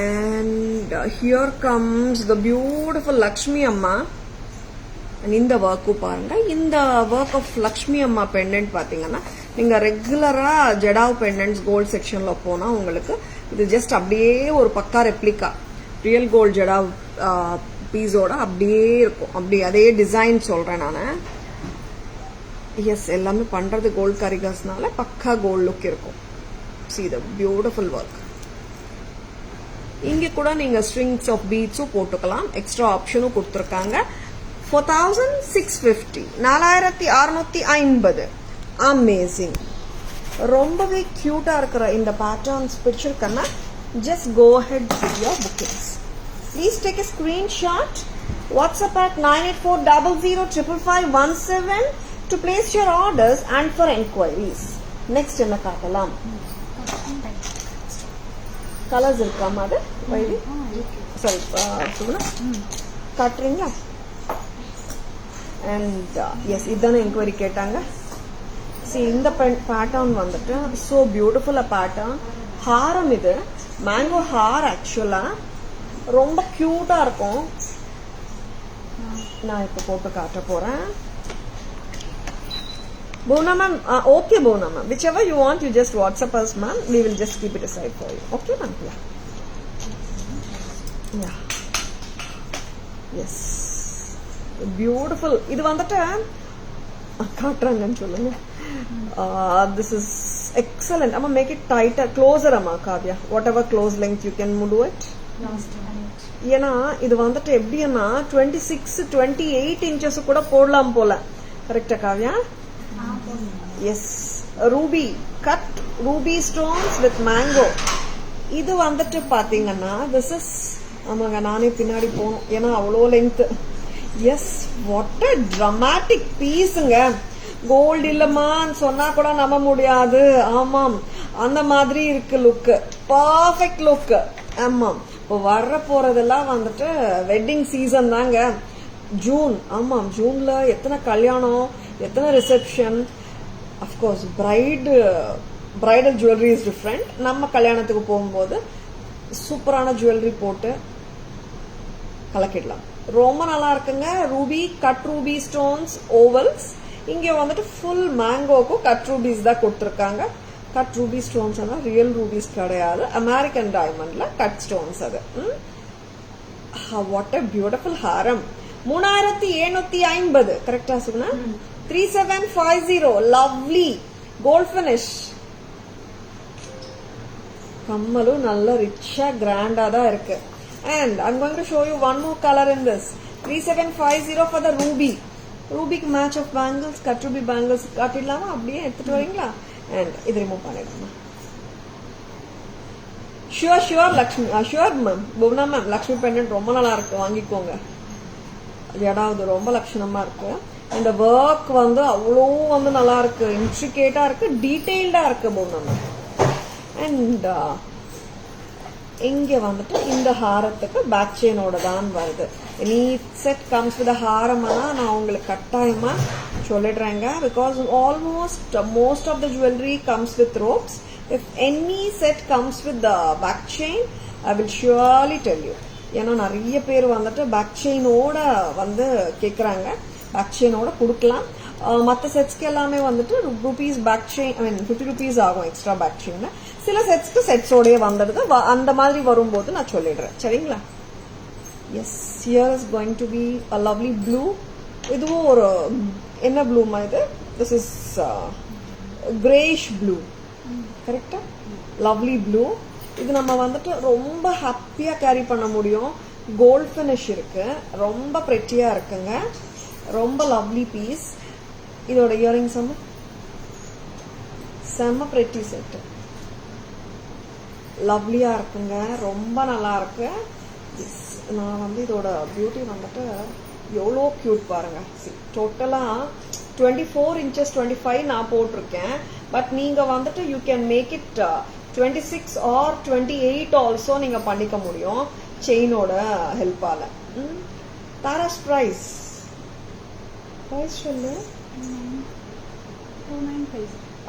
And here comes the beautiful Lakshmi amma. And இந்த ஒர்க்கு பாருங்க. இந்த ஒர்க் ஆஃப் லக்ஷ்மி அம்மா பெண்டன்ட் பாத்தீங்கன்னா நீங்க ரெகுலரா ஜடாவ் பெண்டன்ட்ஸ் கோல்ட் செக்ஷன்ல போனா உங்களுக்கு இது ஜஸ்ட் அப்படியே ஒரு பக்கா ரெப்ளிகா ரியல் கோல்ட் ஜடாவ் பீஸோட அப்படியே இருக்கும். அப்படி அதே டிசைன் சொல்றேன் நானு. எஸ், எல்லாமே பண்றது கோல்ட் கரிகர்ஸ்னால பக்கா கோல்ட் லுக் இருக்கும். See the beautiful work. இங்க கூட நீங்க ஸ்ட்ரிங்ஸ் ஆஃப் பீட்ஸும் போட்டுக்கலாம். எக்ஸ்ட்ரா ஆப்ஷனும் கொடுத்துருக்காங்க. 4650 4650. அமேசிங். ரொம்பவே கியூட்டா இருக்கிற இந்த patterns பிடிச்சிருக்கன்னா just go ahead with your bookings. Please take a screenshot WhatsApp at 984005517 to place your orders and for enquiries. Next என்ன காட்டலாம்? கலர்ஸ் இருக்காமா அது வைவி? சரி சுகுணா காட்டுறீங்களா? அண்ட் எஸ் இதான என்கொயரி கேட்டாங்க. See இந்த பேட்டர்ன் வந்துட்டு so beautiful a pattern. ஹாரம் இது மேங்கோ ஹார் ஆக்சுவலா ரொம்ப கியூட்டா இருக்கும். நான் இப்போ போட்டு காட்ட போறேன். Bhuvna ma'am, okay Bhuvna ma'am, whichever you want you just WhatsApp us ma'am, we will just keep it aside for you. Okay ma'am? Yeah. Yes. Beautiful. இது வந்துட்டு காட்டுறாங்கன்னு சொல்லுங்க. This is excellent. Amma make it tighter, closer amma Kavya. Whatever close length you can do it. ஏன்னா இது வந்துட்டு எப்படின்னா 26-28 inches கூட போடலாம் போல. கரெக்டா Kavya? Yes. Ruby cut ruby stones with mango. இது வந்துட்டு பாத்தீங்கன்னா this is ஆமாங்க நானே பின்னாடி போகணும் ஏன்னா அவ்வளோ length. Yes what a dramatic பீஸுங்க. கோல்டு இல்லமான்னு சொன்னா கூட நம்ப முடியாது. ஆமாம் அந்த மாதிரி இருக்கு லுக். Perfect look. ஆமாம் இப்போ வர்ற போறதெல்லாம் வந்துட்டு வெட்டிங் சீசன் தாங்க. ஜூன். ஆமாம் ஜூன்ல எத்தனை கல்யாணம் எத்தனை reception. Of course bridal jewellery is different. நம்ம கல்யாணத்துக்கு போகும்போது சூப்பரான ஜுவல்லரி போட்டு கலக்கிடலாம். ரொம்ப நல்லா இருக்குங்க. Ruby cut ruby stones ovals. இங்க வந்துட்டு ஃபுல் மேங்கோக்கும் கட் ரூபிஸ் தான் கொடுத்துருக்காங்க. Cut ruby stones real rubies கிடையாது. அமெரிக்கன் டைமண்ட்ல கட் ஸ்டோன்ஸ் அது. வாட் அ பியூட்டிஃபுல் ஹாரம். 3750 கரெக்டா சொன்னா 3750 லவ்லி கோல்ட் ஃபினிஷ். கம்மலும் நல்ல ரிச்சா கிராண்டா தான் இருக்கு. And I'm going to show you one more color in this. 3750 for the ruby. ரூபிக்கு match of bangles cut ruby bangles காட்டிடலாமா? அப்படியே எடுத்துட்டு வரீங்களா? அண்ட் இது ரிமூவ் பண்ணிடலாம். Sure Lakshmi sure ma'am. Bhuvana ma'am Lakshmi pendant ரொம்ப நல்லா இருக்கு, வாங்கிக்கோங்க. ஏடாவது ரொம்ப லட்சணமா இருக்கு. இந்த ஒர்க் வந்து அவ்வளோ வந்து நல்லா இருக்கு, இன்ட்ரிகேட்டா இருக்கு, டீடைல்டா இருக்கு புவனா மேம். அண்ட் இங்க வந்துட்டு இந்த ஹாரத்துக்கு பேக் செயினோட தான் வருது. எனி செட் கம்ஸ் வித் ஹாரம்னா நான் உங்களுக்கு கட்டாயமா சொல்லிடுறேங்க. Because almost most of the jewellery comes with ropes. If any set comes with the back chain I will surely tell you. ஏன்னா நிறைய பேர் வந்துட்டு பேக் செயினோட வந்து கேட்குறாங்க. பேக் செயினோட கொடுக்கலாம். மற்ற செட்ஸ்க்கு எல்லாமே வந்துட்டு ருபீஸ் பேக் செயின், ஐ மீன் 50 rupees ஆகும் எக்ஸ்ட்ரா பேக் செயின். சில செட்ஸ்க்கு செட்ஸோடய வந்துடுது. அந்த மாதிரி வரும்போது நான் சொல்லிடுறேன், சரிங்களா? Yes, here is going to be a lovely blue. இதுவும் ஒரு என்ன ப்ளூமா இது? திஸ் இஸ் கிரேஷ் ப்ளூ, கரெக்டா? Lovely blue. இது நம்ம வந்துட்டு ரொம்ப ஹாப்பியா கேரி பண்ண முடியும். கோல்ட் ஃபினிஷ் இருக்கு, ரொம்ப பிரெட்டியா இருக்குங்க, ரொம்ப லவ்லி பீஸ். இதோட இயரிங்ஸ் செம்ம பிரெட்டி செட், லவ்லியா இருக்குங்க, ரொம்ப நல்லா இருக்கு. நான் வந்து இதோட பியூட்டி வந்துட்டு எவ்வளோ கியூட் பாருங்க. டோட்டலா 24 inches 25 நான் போட்டிருக்கேன். பட் நீங்க வந்துட்டு you can make it 26 or 28 also நீங்க பண்ணிக்க முடியும் செயினோட ஹெல்ப்பால. தாராஸ் பிரைஸ் சொல்லு.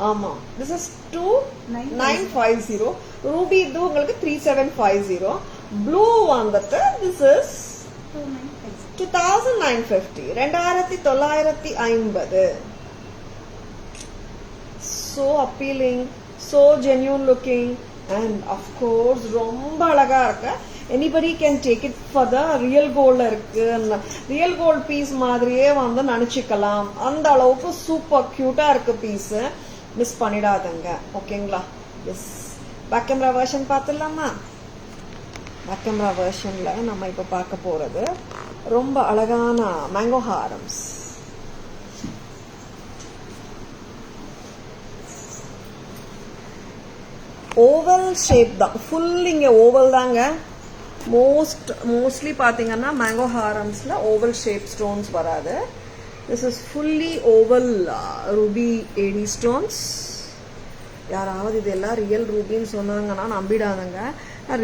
ஆமா, this is 2950. ரூபி இது உங்களுக்கு 3750. ப்ளூ வந்துட்டு this is 2950, 2950. So appealing, so genuine looking, and of course ரொம்ப அழகா இருக்கு. Anybody can take it for the real gold இருக்கு. ரியல் கோல்ட் பீஸ் மாதிரியே வந்து நினைச்சுக்கலாம். அந்த அளவுக்கு சூப்பர் கியூட்டா இருக்கு பீஸ். மிஸ் பண்ணிடாதங்க, ஓகேங்களா? எஸ், பேக் கேமரா வெர்ஷன் பார்த்துடலாமா? பேக் கேமரா வெர்ஷன்ல நம்ம இப்ப பார்க்க போறது ரொம்ப அழகான மேங்கோ ஹாரம்ஸ். ஓவல் ஷேப் தான், ஃபுல் இங்க ஓவல் தாங்க. மோஸ்ட்லி பார்த்தீங்கன்னா மேங்கோ ஹாரம்ஸில் ஓவல் ஷேப் ஸ்டோன்ஸ் வராது. This is fully oval ruby AD stones. யாராவது இதெல்லாம் ரியல் ரூபின்னு சொன்னாங்கன்னா நம்பிடாதங்க.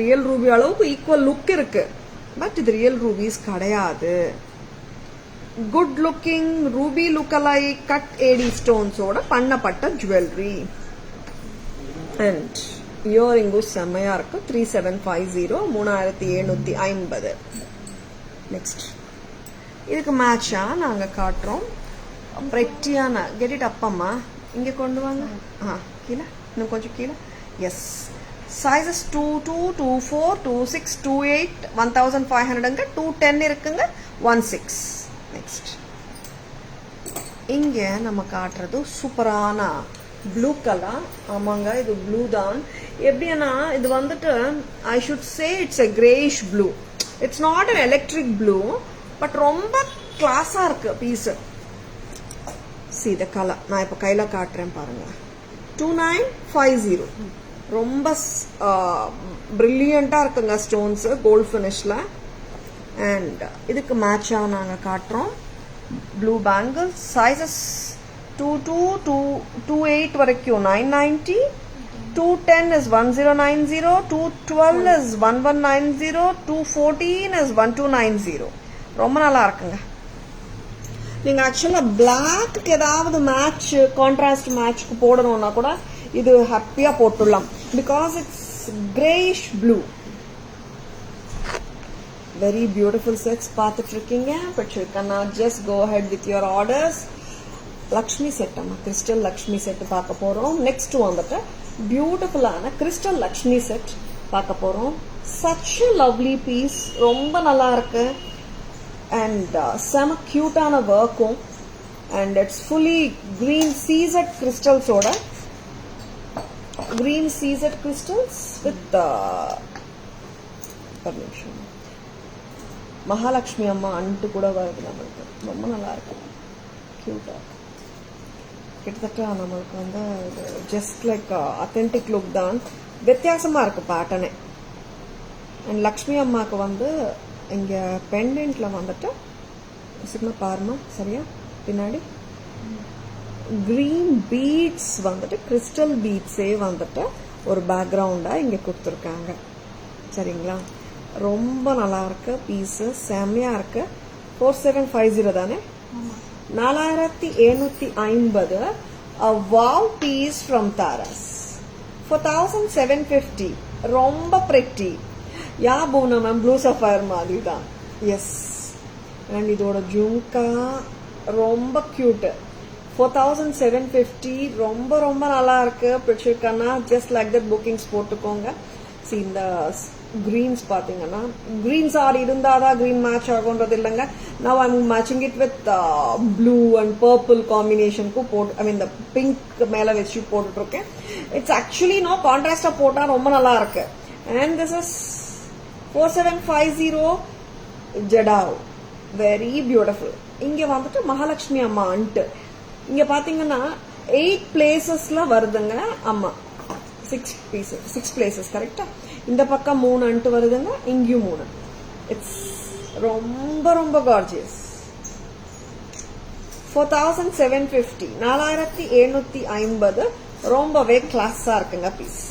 ரியல் ரூபி அளவுக்கு ஈக்குவல் லுக் இருக்கு, பட் இது ரியல் ரூபிஸ் கிடையாது. Good looking ruby look alike cut AD ஸ்டோன்ஸோட பண்ணப்பட்ட ஜுவல்லரி. அண்ட் இயரிங்கும் செம்மையா இருக்கு. 3750 3750. நெக்ஸ்ட் இதுக்கு மேட்சா நாங்க காட்டுறோம் பிரெட்டியான. கெட் இட் அப்பம்மா, இங்க கொண்டு வாங்க. கீழே இன்னும் கொஞ்சம் கீழே. எஸ், சைஸஸ் 22, 24, 26, 28, 1500ங்க, 210 இருக்குங்க, 16. நெக்ஸ்ட் இங்க நம்ம காட்டுறது சூப்பரான ப்ளூ கலர். ஆமாங்க, இது ப்ளூ தான். எப்படின்னா இது வந்துட்டு I should say it's a Grace blue. It's not an electric blue, but ரொம்ப கிளாஸா இருக்கு பீஸ். see the color நான் இப்ப கையில காட்டுறேன் பாருங்க. 2950 ரொம்ப பிரில்லியண்டா இருக்குங்க ஸ்டோன்ஸ் கோல்ட் ஃபினிஷ்ல. அண்ட் இதுக்கு மேட்சா நாங்க காட்டுறோம் ப்ளூ பேங்கிள். சைஸஸ் 22, 28 வரைக்கும் 990, 210 is 1090, 212 is 1190, 214 is 1290. ரொம்ப நல்லா இருக்குங்க. நீங்க ஆக்சுவலா பிளாக்கு ஏதாவது மேட்ச் கான்ட்ராஸ்ட் மேட்ச்க்கு போடணும்னா கூட இது ஹாப்பியா போட்டுடலாம். Because it's greyish blue. Very beautiful sets பார்த்துட்டு இருக்கீங்க. But you can not just go head with your orders. Lakshmi set, அம்மா கிறிஸ்டல் லக்ஷ்மி செட் பார்க்க போறோம். நெக்ஸ்ட் வந்துட்டு பியூட்டிஃபுல்லான கிறிஸ்டல் லக்ஷ்மி செட் பார்க்க போறோம். சச் a lovely பீஸ், ரொம்ப நல்லா இருக்கு. அண்ட் செம கியூட்டான ஒர்க்கும். And it's fully green CZ set கிறிஸ்டல்ஸோட, green CZ set crystals with Mahalakshmi அம்மா அன்ட்டு கூட வருது நம்மளுக்கு. ரொம்ப நல்லா இருக்கு, கியூட்டா. கிட்டத்தட்ட நம்மளுக்கு வந்து ஜஸ்ட் லைக் அத்தென்டிக் லுக் தான். வித்தியாசமா இருக்கு பேட்டர்னே. அண்ட் லக்ஷ்மி அம்மாவுக்கு வந்து இங்க பெண்டன்ட்ல வந்துட்டு சின்ன பாருமா சரியா பின்னாடி கிரீன் பீட்ஸ் வந்துட்டு கிறிஸ்டல் பீட்ஸே வந்துட்டு ஒரு பேக்ரவுண்டா இங்க கொடுத்துருக்காங்க. சரிங்களா, ரொம்ப நல்லா இருக்கு பீஸ், செம்மையா இருக்கு. 4750 தானே, 4750. Wow piece from Taras 4750. ரொம்ப pretty. Yeah Poona ma'am, blue sapphire மாதிரி தான். எஸ், அண்ட் இதோட ஜும்கா ரொம்ப கியூட். 4750 ரொம்ப ரொம்ப நல்லா இருக்கு. பிடிச்சிருக்கன்னா ஜஸ்ட் லைக் தட் புக்கிங்ஸ் போட்டுக்கோங்க. இந்த கிரீன்ஸ் பாத்தீங்கன்னா கிரீன்ஸ் ஆர் இருந்தாதான் கிரீன் மேட்ச் ஆகும்ன்றது இல்லைங்க. Now I'm matching it with blue and purple காம்பினேஷனுக்கு போட்டு, ஐ மீன் இந்த பிங்க் மேல வச்சு போட்டுட்டு இருக்கேன். இட்ஸ் ஆக்சுவலி நோ கான்ட்ராஸ்டா போட்டா ரொம்ப நல்லா இருக்கு. And this is 4750 jadau, very beautiful. இங்க வந்துட்டு மகாலட்சுமி அம்மா அன்ட்டு இங்க பாத்தீங்கன்னா 8 பிளேசஸ்ல வருதுங்க. அம்மா 6 பிளேசஸ் கரெக்டா. இந்த பக்கம் 3 அன்ட்டு வருதுங்க, இங்கேயும் 3. இட்ஸ் ரொம்ப ரொம்ப கார்ஜியஸ். 4750, 4750 ரொம்பவே கிளாஸா இருக்குங்க பீஸ்.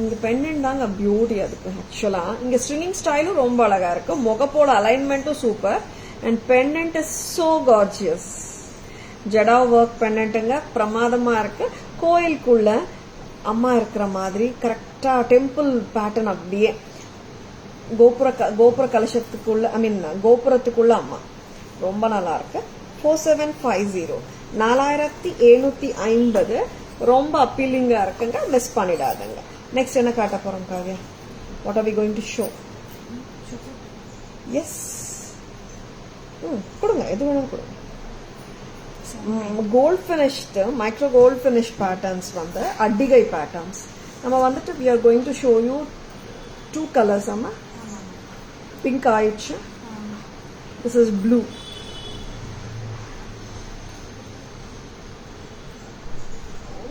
இங்க பெண்டன்ட் தாங்க பியூட்டி அதுக்கு. ஆக்சுவலா இங்க ஸ்ட்ரிங்கிங் ஸ்டைலும் ரொம்ப அழகா இருக்கு. முகப்போட அலைன்மெண்ட்டும் super. And pendant is so gorgeous. Jada work பெண்டன்ட்டுங்க, பிரமாதமா இருக்கு. கோயிலுக்குள்ள அம்மா இருக்கிற மாதிரி கரெக்டா டெம்பிள் பேட்டர்ன், அப்படியே கோபுர கலசத்துக்குள்ள, ஐ மீன் கோபுரத்துக்குள்ள அம்மா. ரொம்ப நல்லா இருக்கு. 4750, 4750 ரொம்ப அப்பீலிங்கா இருக்குங்க. மிஸ் பண்ணிடாதுங்க. நெக்ஸ்ட் என்ன காட்ட போறோம் Kavya? What are we going to show? Yes, கொடுங்க, எது வேணும் கொடுங்க. Gold finished micro gold finish patterns வந்து அட்டிகை பேட்டர்ன்ஸ். நம்ம வந்துட்டு we are going to show you 2 colors. அம்மா பிங்க் ஆயிடுச்சு. this is blue.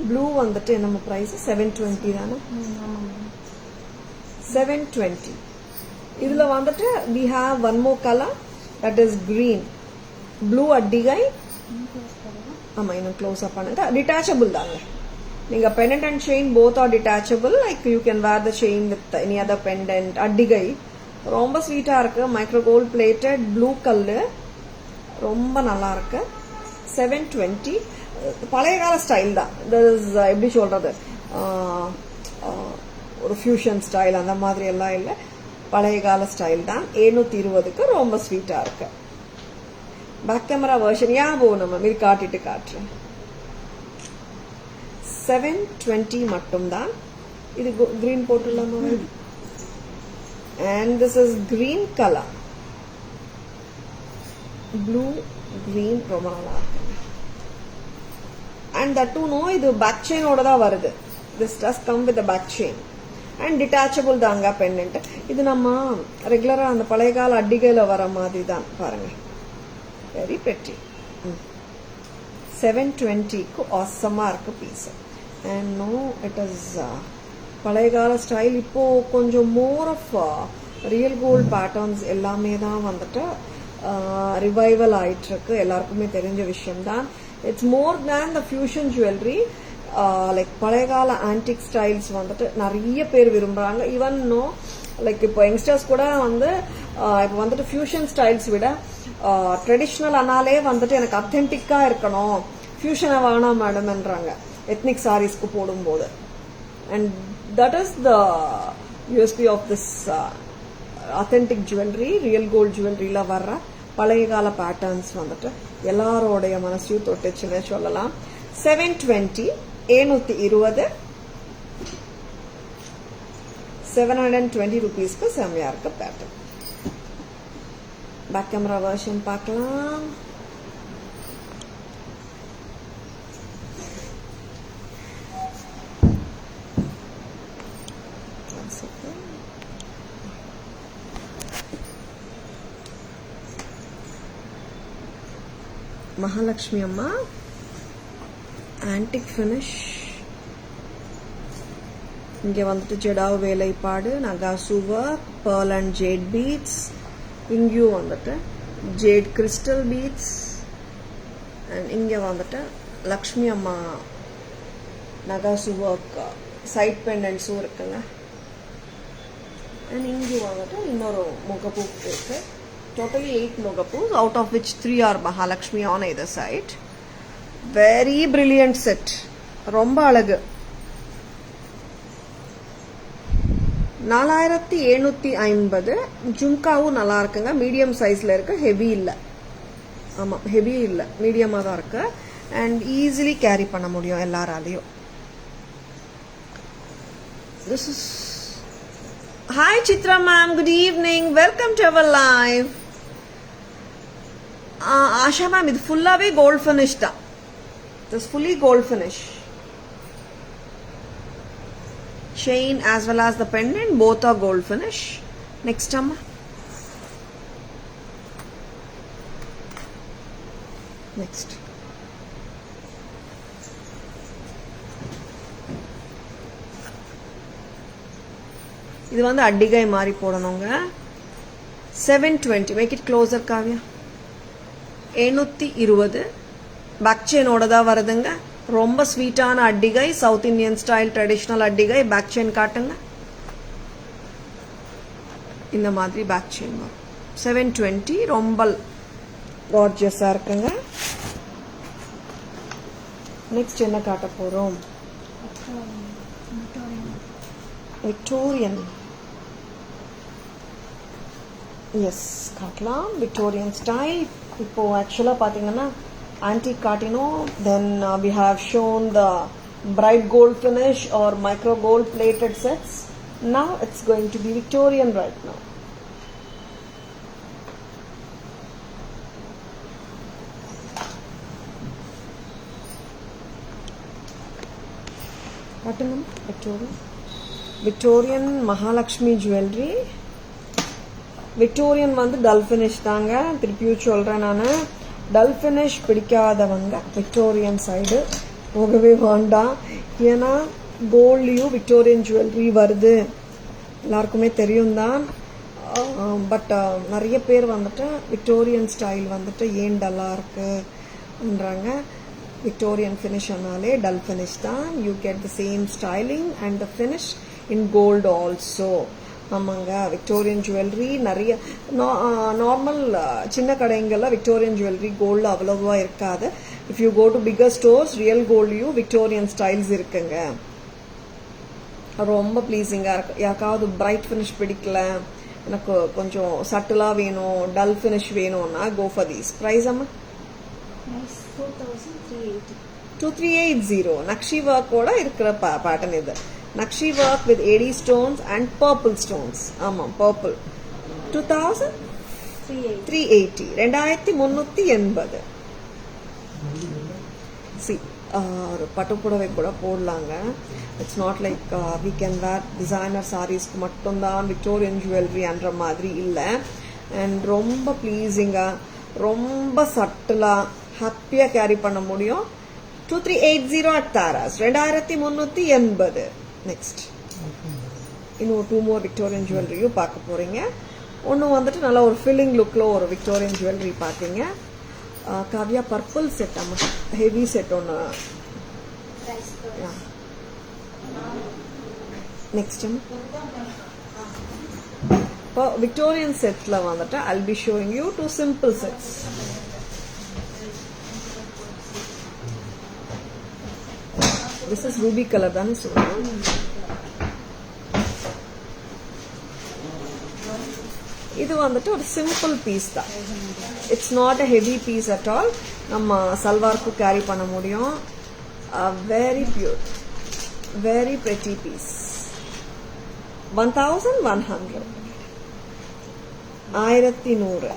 ப்ளூ வந்துட்டு நம்ம ப்ரைஸ் 720 தானே. 720. இதுல வந்துட்டு we have one more color, that is green. Blue அட்டிகை. ஆமா, இன்னும் க்ளோஸ் அப் பண்ணுங்க. டிட்டாச்சபிள் தாங்க. நீங்க pendant and chain both are detachable, like you can wear the chain with any other pendant. அட்டிகை ரொம்ப ஸ்வீட்டா இருக்கு. மைக்ரோ கோல்ட் பிளேட்டட் ப்ளூ கல்லு ரொம்ப நல்லா இருக்கு. 720. பழைய கால ஸ்டைல் தான். எப்படி சொல்றது, ஒரு ஃபியூஷன் ஸ்டைல் அந்த மாதிரி எல்லாம் இல்லை, பழைய கால ஸ்டைல் தான். 720க்கு ரொம்ப ஸ்வீட்டா இருக்கு. பேக் கேமரா வெர்ஷன் ஞாபகம் நம்ம இது காட்டிட்டு காட்டுறேன். 720 மட்டும்தான். இது green போட்டுலாமா? And this is green color. Blue, green ரொம்ப நல்லா இருக்கு. And that too no, இது பேக் செயின் ஓட தான் வருது. This does come with the back chain. And detachable தாங்க pendant. இது நம்ம ரெகுலரா அந்த பழைய கால அட்டிகையில வர மாதிரி தான் பாருங்க. Very pretty. 720க்கு awesome-ஆ இருக்கு piece. And no, it is பழைய கால ஸ்டைல். இப்போ கொஞ்சம் more of real gold patterns எல்லாமே தான் வந்துட்டு ரிவைவல் ஆயிட்டு இருக்கு. எல்லாருக்குமே தெரிஞ்ச விஷயம் தான். It's more than the fusion jewellery. Like பழைய கால ஆன்டிக் ஸ்டைல்ஸ் வந்துட்டு நிறைய பேர் விரும்புறாங்க. ஈவன் நோ, லைக் இப்போ யங்ஸ்டர்ஸ் கூட வந்து இப்போ வந்துட்டு ஃபியூஷன் ஸ்டைல்ஸ் விட ட்ரெடிஷ்னல் ஆனாலே வந்துட்டு எனக்கு அத்தென்டிக்கா இருக்கணும், ஃபியூஷனை வேணாம் மேடம்ன்றாங்க எத்னிக் சாரீஸ்க்கு போடும்போது. And that is the USP of this authentic jewelry. Real gold ஜுவல்லரியில வர்ற பழைய கால பேட்டர்ன்ஸ் வந்துட்டு எல்லாரோடைய மனசையும் தொட்டுச்சுன்னு சொல்லலாம். 720, 720, 720 rupeesக்கு செம்மையா இருக்கு பேட்டர்ன். பேக் கேமரா வெர்ஷன் பார்க்கலாம். மகாலட்சுமி அம்மா ஆன்டிக் ஃபினிஷ். இங்க வந்துட்டு ஜெடாவ் வேலைப்பாடு, நகாசுவர், pearl and jade beads. இங்கேயும் வந்துட்டு ஜேட் கிறிஸ்டல் பீட்ஸ். அண்ட் இங்க வந்துட்டு லக்ஷ்மி அம்மா நகாசுவர் சைட் பெண்டன்ஸும் இருக்குங்க. அண்ட் இங்கேயும் வந்துட்டு இன்னொரு முகப்பூ இருக்கு. Totally 8 Mogapus, out of which 3 are Mahalakshmi on either side. Very brilliant set. ரொம்ப அழகு. 4750. ஜும்காவும் நல்லா இருக்குங்க. மீடியம் சைஸ்ல இருக்கு, ஹெவி இல்ல. ஆமா, ஹெவி இல்ல, மீடியமா தான் இருக்கு. அண்ட் ஈஸிலி கேரி பண்ண முடியும் எல்லாராலையும். This is Hi Chitra ma'am, good evening. Welcome to our live. Asha ma'am, இது ஃபுல்லாவே கோல்ட் ஃபினிஷ் தான். This fully gold finish. Chain as well as the pendant, both are gold finish. Next amma. Next. இது வந்து அட்டிகை மாதிரி போடணுங்க. 720. Make it closer Kavya. 720. Back செயினோட தான் வருதுங்க. ரொம்ப ஸ்வீட்டான அட்டிகை, சவுத் இந்தியன் ஸ்டைல் ட்ரெடிஷ்னல் அட்டிகை. பேக் செயின் காட்டுங்க. இந்த மாதிரி பேக் செயின் வரும். 720. ரொம்ப கார்ஜியஸா இருக்குங்க. நெக்ஸ்ட் என்ன காட்ட போறோம்? விக்டோரியன். எஸ், காட்டலாம். Victorian style. இப்போ ஆக்சுவலா பாத்தீங்கன்னா ஆன்டிக் காட்டினோம். தென் we have shown the bright gold finish or micro gold plated sets. Now it's going to be Victorian right now. காட்டுங்க. Victorian Mahalakshmi jewelry. விக்டோரியன் வந்து டல் ஃபினிஷ் தாங்க. திருப்பியும் சொல்றேன், நான் டல் ஃபினிஷ் பிடிக்காதவங்க விக்டோரியன் சைடு போகவே வேண்டாம். ஏன்னா கோல்ட்லேயும் விக்டோரியன் ஜுவல்லரி வருது, எல்லாருக்குமே தெரியும் தான். பட் நிறைய பேர் வந்துட்டு விக்டோரியன் ஸ்டைல் வந்துட்டு ஏன் டல்லாக இருக்குன்றாங்க. விக்டோரியன் ஃபினிஷ்னாலே டல் ஃபினிஷ் தான். You get the same styling and the finish in gold also. ஆமாங்க, விக்டோரியன் ஜுவல்லரி நிறைய நார்மல் சின்ன கடைங்களில் விக்டோரியன் ஜுவல்லரி கோல்டு அவ்வளோவா இருக்காது. If you go to bigger stores real கோல்ட்லேயும் விக்டோரியன் ஸ்டைல்ஸ் இருக்குங்க. ரொம்ப ப்ளீஸிங்காக இருக்கு. யாருக்காவது பிரைட் ஃபினிஷ் பிடிக்கல, எனக்கு கொஞ்சம் சட்டிலாக வேணும், டல் ஃபினிஷ் வேணும்னா கோ ஃபார் தீஸ். ப்ரைஸ் அம்மா 2380. நக்ஷி ஒர்க்கோட இருக்கிற பேட்டர்ன் இது. Nakshi work with AD stones and purple stones. ஆமாம், பர்பிள் 2380, 2380. சி ஒரு பட்டு புடவை கூட போடலாங்க. It's not like we can wear designer சாரீஸ்க்கு மட்டும்தான் விக்டோரியன் ஜுவல்லரின்ற மாதிரி இல்லை. அண்ட் ரொம்ப ப்ளீஸிங்காக, ரொம்ப சட்டிலாக, ஹாப்பியாக கேரி பண்ண முடியும். 2380 at Taras, 2380. நெக்ஸ்ட் இன்னும் 2 more விக்டோரியன் ஜுவல்லரியும் பார்க்க போகிறீங்க. ஒன்று வந்துட்டு நல்லா ஒரு ஃபில்லிங் லுக்கில் ஒரு விக்டோரியன் ஜுவல்லரி பார்த்தீங்க. காவியா பர்பிள் செட், அம்மா ஹெவி செட் ஒன்று. நெக்ஸ்ட் இப்போ விக்டோரியன் செட்ல வந்துட்டு I'll be showing you 2 simple sets. This is ruby color தானே சொல்றோம். இது வந்துட்டு ஒரு சிம்பிள் பீஸ் தான். It's not a heavy piece at all. நம்ம சல்வாருக்கு கேரி பண்ண முடியும். Very pure, very pretty piece. 1100, 1100.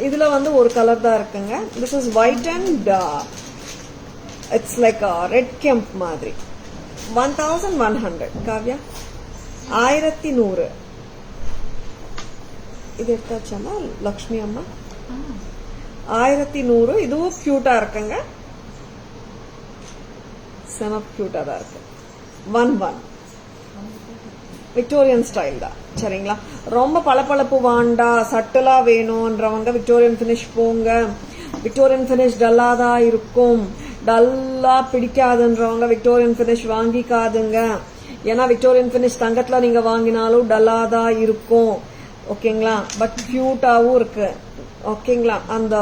இதுல வந்து ஒரு கலர் தான் இருக்குங்க. This is white and it's like red kemp மாதிரி. 1100 காவ்யா, 1100. இது எடுத்தாச்சாமா லக்ஷ்மி அம்மா? 1100. இதுவும் கியூட்டா இருக்குங்க, செம கியூட்டா தான் இருக்கு. 11 விக்டோரியன் ஸ்டைல் தான். சரிங்களா? ரொம்ப பளபளப்பு வாண்டா, சட்டலா வேணும்ன்றவங்க விக்டோரியன் ஃபினிஷ் போங்க. விக்டோரியன் ஃபினிஷ் டல்லா தான் இருக்கும். டல்லா பிடிக்காதுன்றவங்க விக்டோரியன் ஃபினிஷ் வாங்கிக்காதுங்க. ஏன்னா விக்டோரியன் ஃபினிஷ் தங்கத்துல நீங்க வாங்கினாலும் டல்லா தான் இருக்கும். ஓகேங்களா? பட் கியூட்டாவும் இருக்கு. ஓகேங்களா? அந்த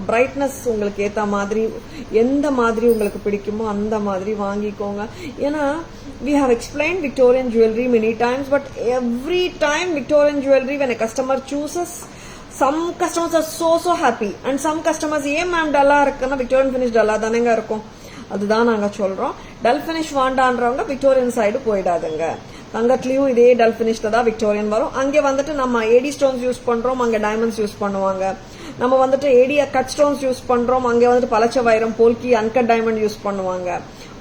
பிரைட்னஸ் உங்களுக்கு ஏத்த மாதிரி, எந்த மாதிரி உங்களுக்கு பிடிக்குமோ அந்த மாதிரி வாங்கிக்கோங்க. ஏன்னா we have explained Victorian jewelry many times, but every time Victorian jewelry when a customer chooses, some customers are so happy and some customers ஏன் மேம் டல்லா இருக்குன்னா விக்டோரியன் ஃபினிஷ் டல்லா தானேங்க இருக்கும். அதுதான் நாங்க சொல்றோம். டல் ஃபினிஷ் வாண்டான்றவங்க விக்டோரியன் சைடு போயிடாதுங்க. தங்கத்துலயும் இதே டல் ஃபினிஷ்ல தான் விக்டோரியன் வரும். அங்கே வந்துட்டு நம்ம ஏடி ஸ்டோன்ஸ் யூஸ் பண்றோம், அங்க டைமண்ட்ஸ் யூஸ் பண்ணுவாங்க. நம்ம வந்துட்டு ஏடி கட் ஸ்டோன்ஸ் யூஸ் பண்றோம், அங்கே வந்துட்டு பலச்ச வைரம், போல்கி, அன்கட் டைமண்ட் யூஸ் பண்ணுவாங்க.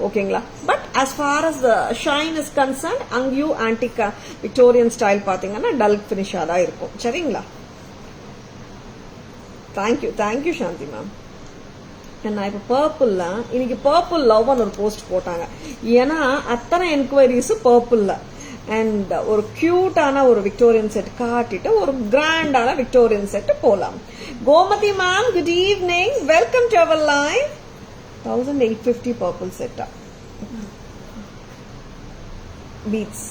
ஓகேங்களா? But as far as the shine is concerned, அங்கேயும் ஆன்டிக் விக்டோரியன் ஸ்டைல் பாத்தீங்கன்னா டல் ஃபினிஷா தான் இருக்கும். சரிங்களா? Thank you Shanthi ma'am. நான் இப்ப பர்பிள்ல இன்னைக்கு பர்பிள் லவ்னு ஒரு போஸ்ட் போட்டாங்க. ஏன்னா அத்தனை என்கொயரிஸ் பர்பிள்ல. அண்ட் ஒரு கியூட்டான ஒரு விக்டோரியன் செட் காட்டிட்டு ஒரு கிராண்டான விக்டோரியன் செட் போலாம். Gomathi ma'am, good evening, welcome to our live. 1850 purple set. Beads.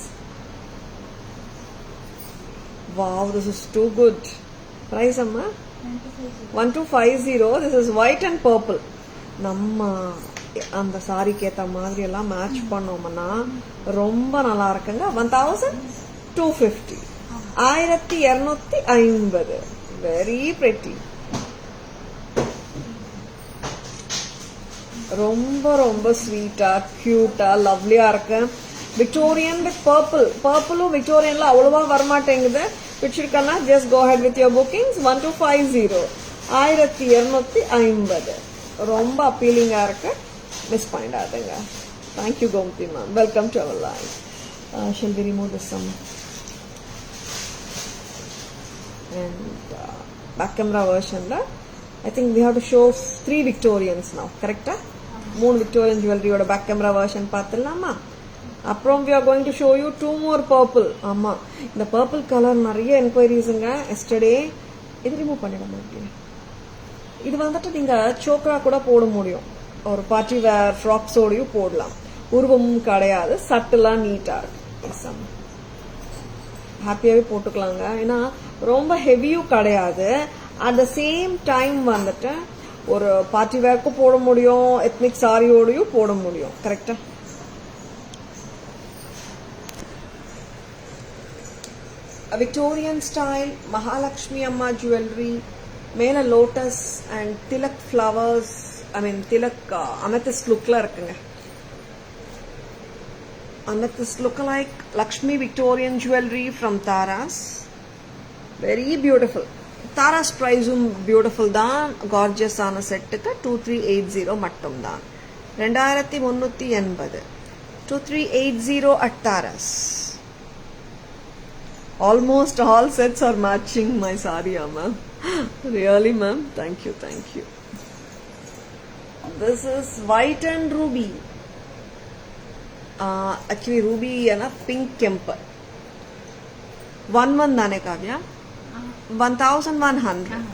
Wow, this is too good. Price amma 1250. This is white and purple. நம்ம அந்த சாரிக்கு ஏத்த மாதிரி எல்லாம் மேட்ச் பண்ணோம்னா ரொம்ப நல்லா இருக்குங்க. 1250, 1250. Very pretty. ரொம்ப ரொம்ப ஸ்வீட்டா, கியூட்டா, லவ்லியா இருக்கு. Victorian with purple. பர்பிளும் விக்டோரியன்ல அவ்வளவா வரமாட்டேங்குது. பிடிச்சிருக்கா? Just go head with your bookings. 1250, 1250. ரொம்ப அப்பீலிங்கா இருக்கு. மிஸ் பண்ணிடாதுங்க. Thank you Gomathi ma'am. Welcome to our live. Shall we remove this some and back camera version la I think we have to show 3 Victorians now, correct? மூணு Victorian ஜுவல்லரியோட back camera version பார்த்துடலாமா? அப்புறம் we are going to show you two more purple. ஆமா, இந்த purple colour நிறைய என்கொயரிஸுங்க yesterday. இது remove பண்ணிட முடியும். இது வந்துட்டு நீங்க சோக்ரா கூட போட முடியும், ஒரு பார்ட்டி வேர் ஃப்ராக்ஸோடையும் போடலாம். உருவமும் கிடையாது, சட்டெல்லாம் நீட்டா இருக்கு. ஹாப்பியாவே போட்டுக்கலாங்க, ஏன்னா ரொம்ப ஹெவியும் கிடையாது. அட் த சேம் டைம் வந்துட்டு ஒரு பார்ட்டி வேர்க்கும் போட முடியும், எத்னிக் சாரியோடையும் போட முடியும். கரெக்டா? விக்டோரியன் ஸ்டைல் மகாலட்சுமி அம்மா ஜுவல்லரி, மேல lotus and tilak flowers, tilak amethyst லுக்ல இருக்குங்க. Amethyst look-alike Lakshmi Victorian jewelry from Taras. Very beautiful. Taras price beautiful தான். Gorgeous ஆன செட்டுக்கு 2380 மட்டும் தான். 2380. 2380 at Taras. Almost all sets are matching my saree, ma'am. Really, ma'am? Thank you, thank you. This is white and ruby. Actually ruby and a pink kemper. 11 தானே Kavya? 1100.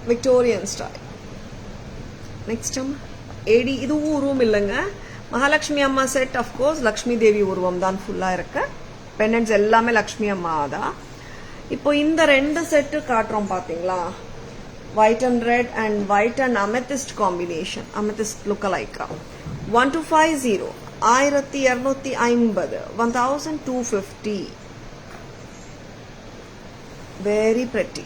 Victorian style. Next AD இது உருவம் இல்லைங்க, மகாலட்சுமி அம்மா set. Of course Lakshmi Devi உருவம் தான் ஃபுல்லா இருக்கு. பெண்டன்ட்ஸ் எல்லாமே லக்ஷ்மி அம்மா தான். இப்போ இந்த ரெண்டு செட்டு காட்டுறோம் பாத்தீங்களா, white and red and white and amethyst combination, amethyst look-alike. 1250, 1250, 1250. Very pretty.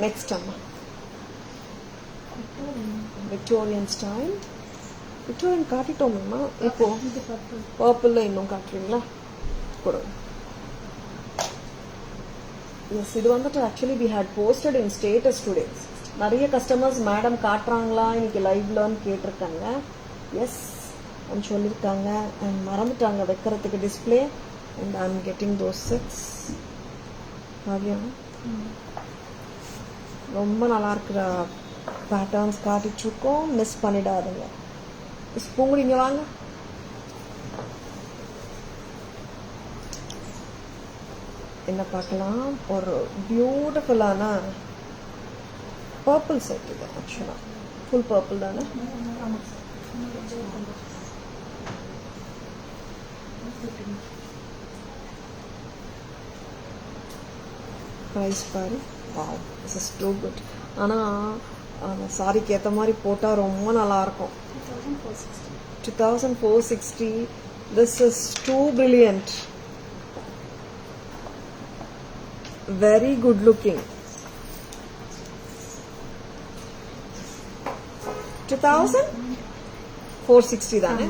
Next Victorian style. Victorian காட்டிட்டோம்மா. இப்போ பர்பிள்ல இன்னும் காட்டுறீங்களா? கொடுங்க. Yes, இது வந்துட்டு actually we had posted in status today. நிறைய கஸ்டமர்ஸ் மேடம் காட்டுறாங்களா இன்னைக்கு லைவ்லன்னு கேட்டிருக்காங்க. எஸ் சொல்லியிருக்காங்க, அண்ட் மறந்துட்டாங்க வைக்கிறதுக்கு display. And I am getting those sets. ரொம்ப நல்லா இருக்கிற பேட்டர்ன்ஸ் காட்டிட்டு இருக்கோம், மிஸ் பண்ணிடாதுங்க. பூங்குடி இங்க வாங்க. என்ன பார்க்கலாம், ஒரு பியூட்டிஃபுல்லான பர்பிள் செட். இது ஆக்சுவலா ஃபுல் பர்பிள் தானே? ப்ரைஸ் பாரு. Wow, this is too good. ஆனால் அந்த சாரிக்கு ஏற்ற மாதிரி போட்டால் ரொம்ப நல்லா இருக்கும். 2460. This is too brilliant. Very good looking. 2460 தானே?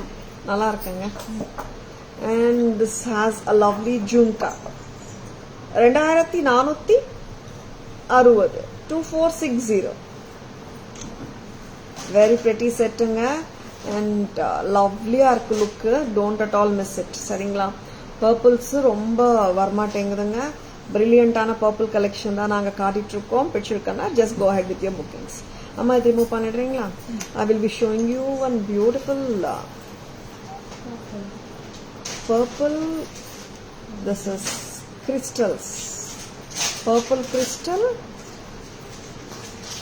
நல்லா இருக்குங்க. And this has a lovely jhumka. 2460. 2460. Very pretty செட்டுங்க. அண்ட் லவ்லியா இருக்கு look. Don't at all miss it. சரிங்களா? பர்பிள்ஸ் ரொம்ப வரமாட்டேங்குதுங்க. பிரில்லியண்டான பர்பிள் கலெக்ஷன் தான் நாங்கள் காட்டிட்டு இருக்கோம். பிடிச்சிருக்கேன்னா just go head with your bookings. அம்மா இதை ரிமூவ் பண்ணிடுறீங்களா? I will be showing you one beautiful purple. This is crystals. Purple crystal.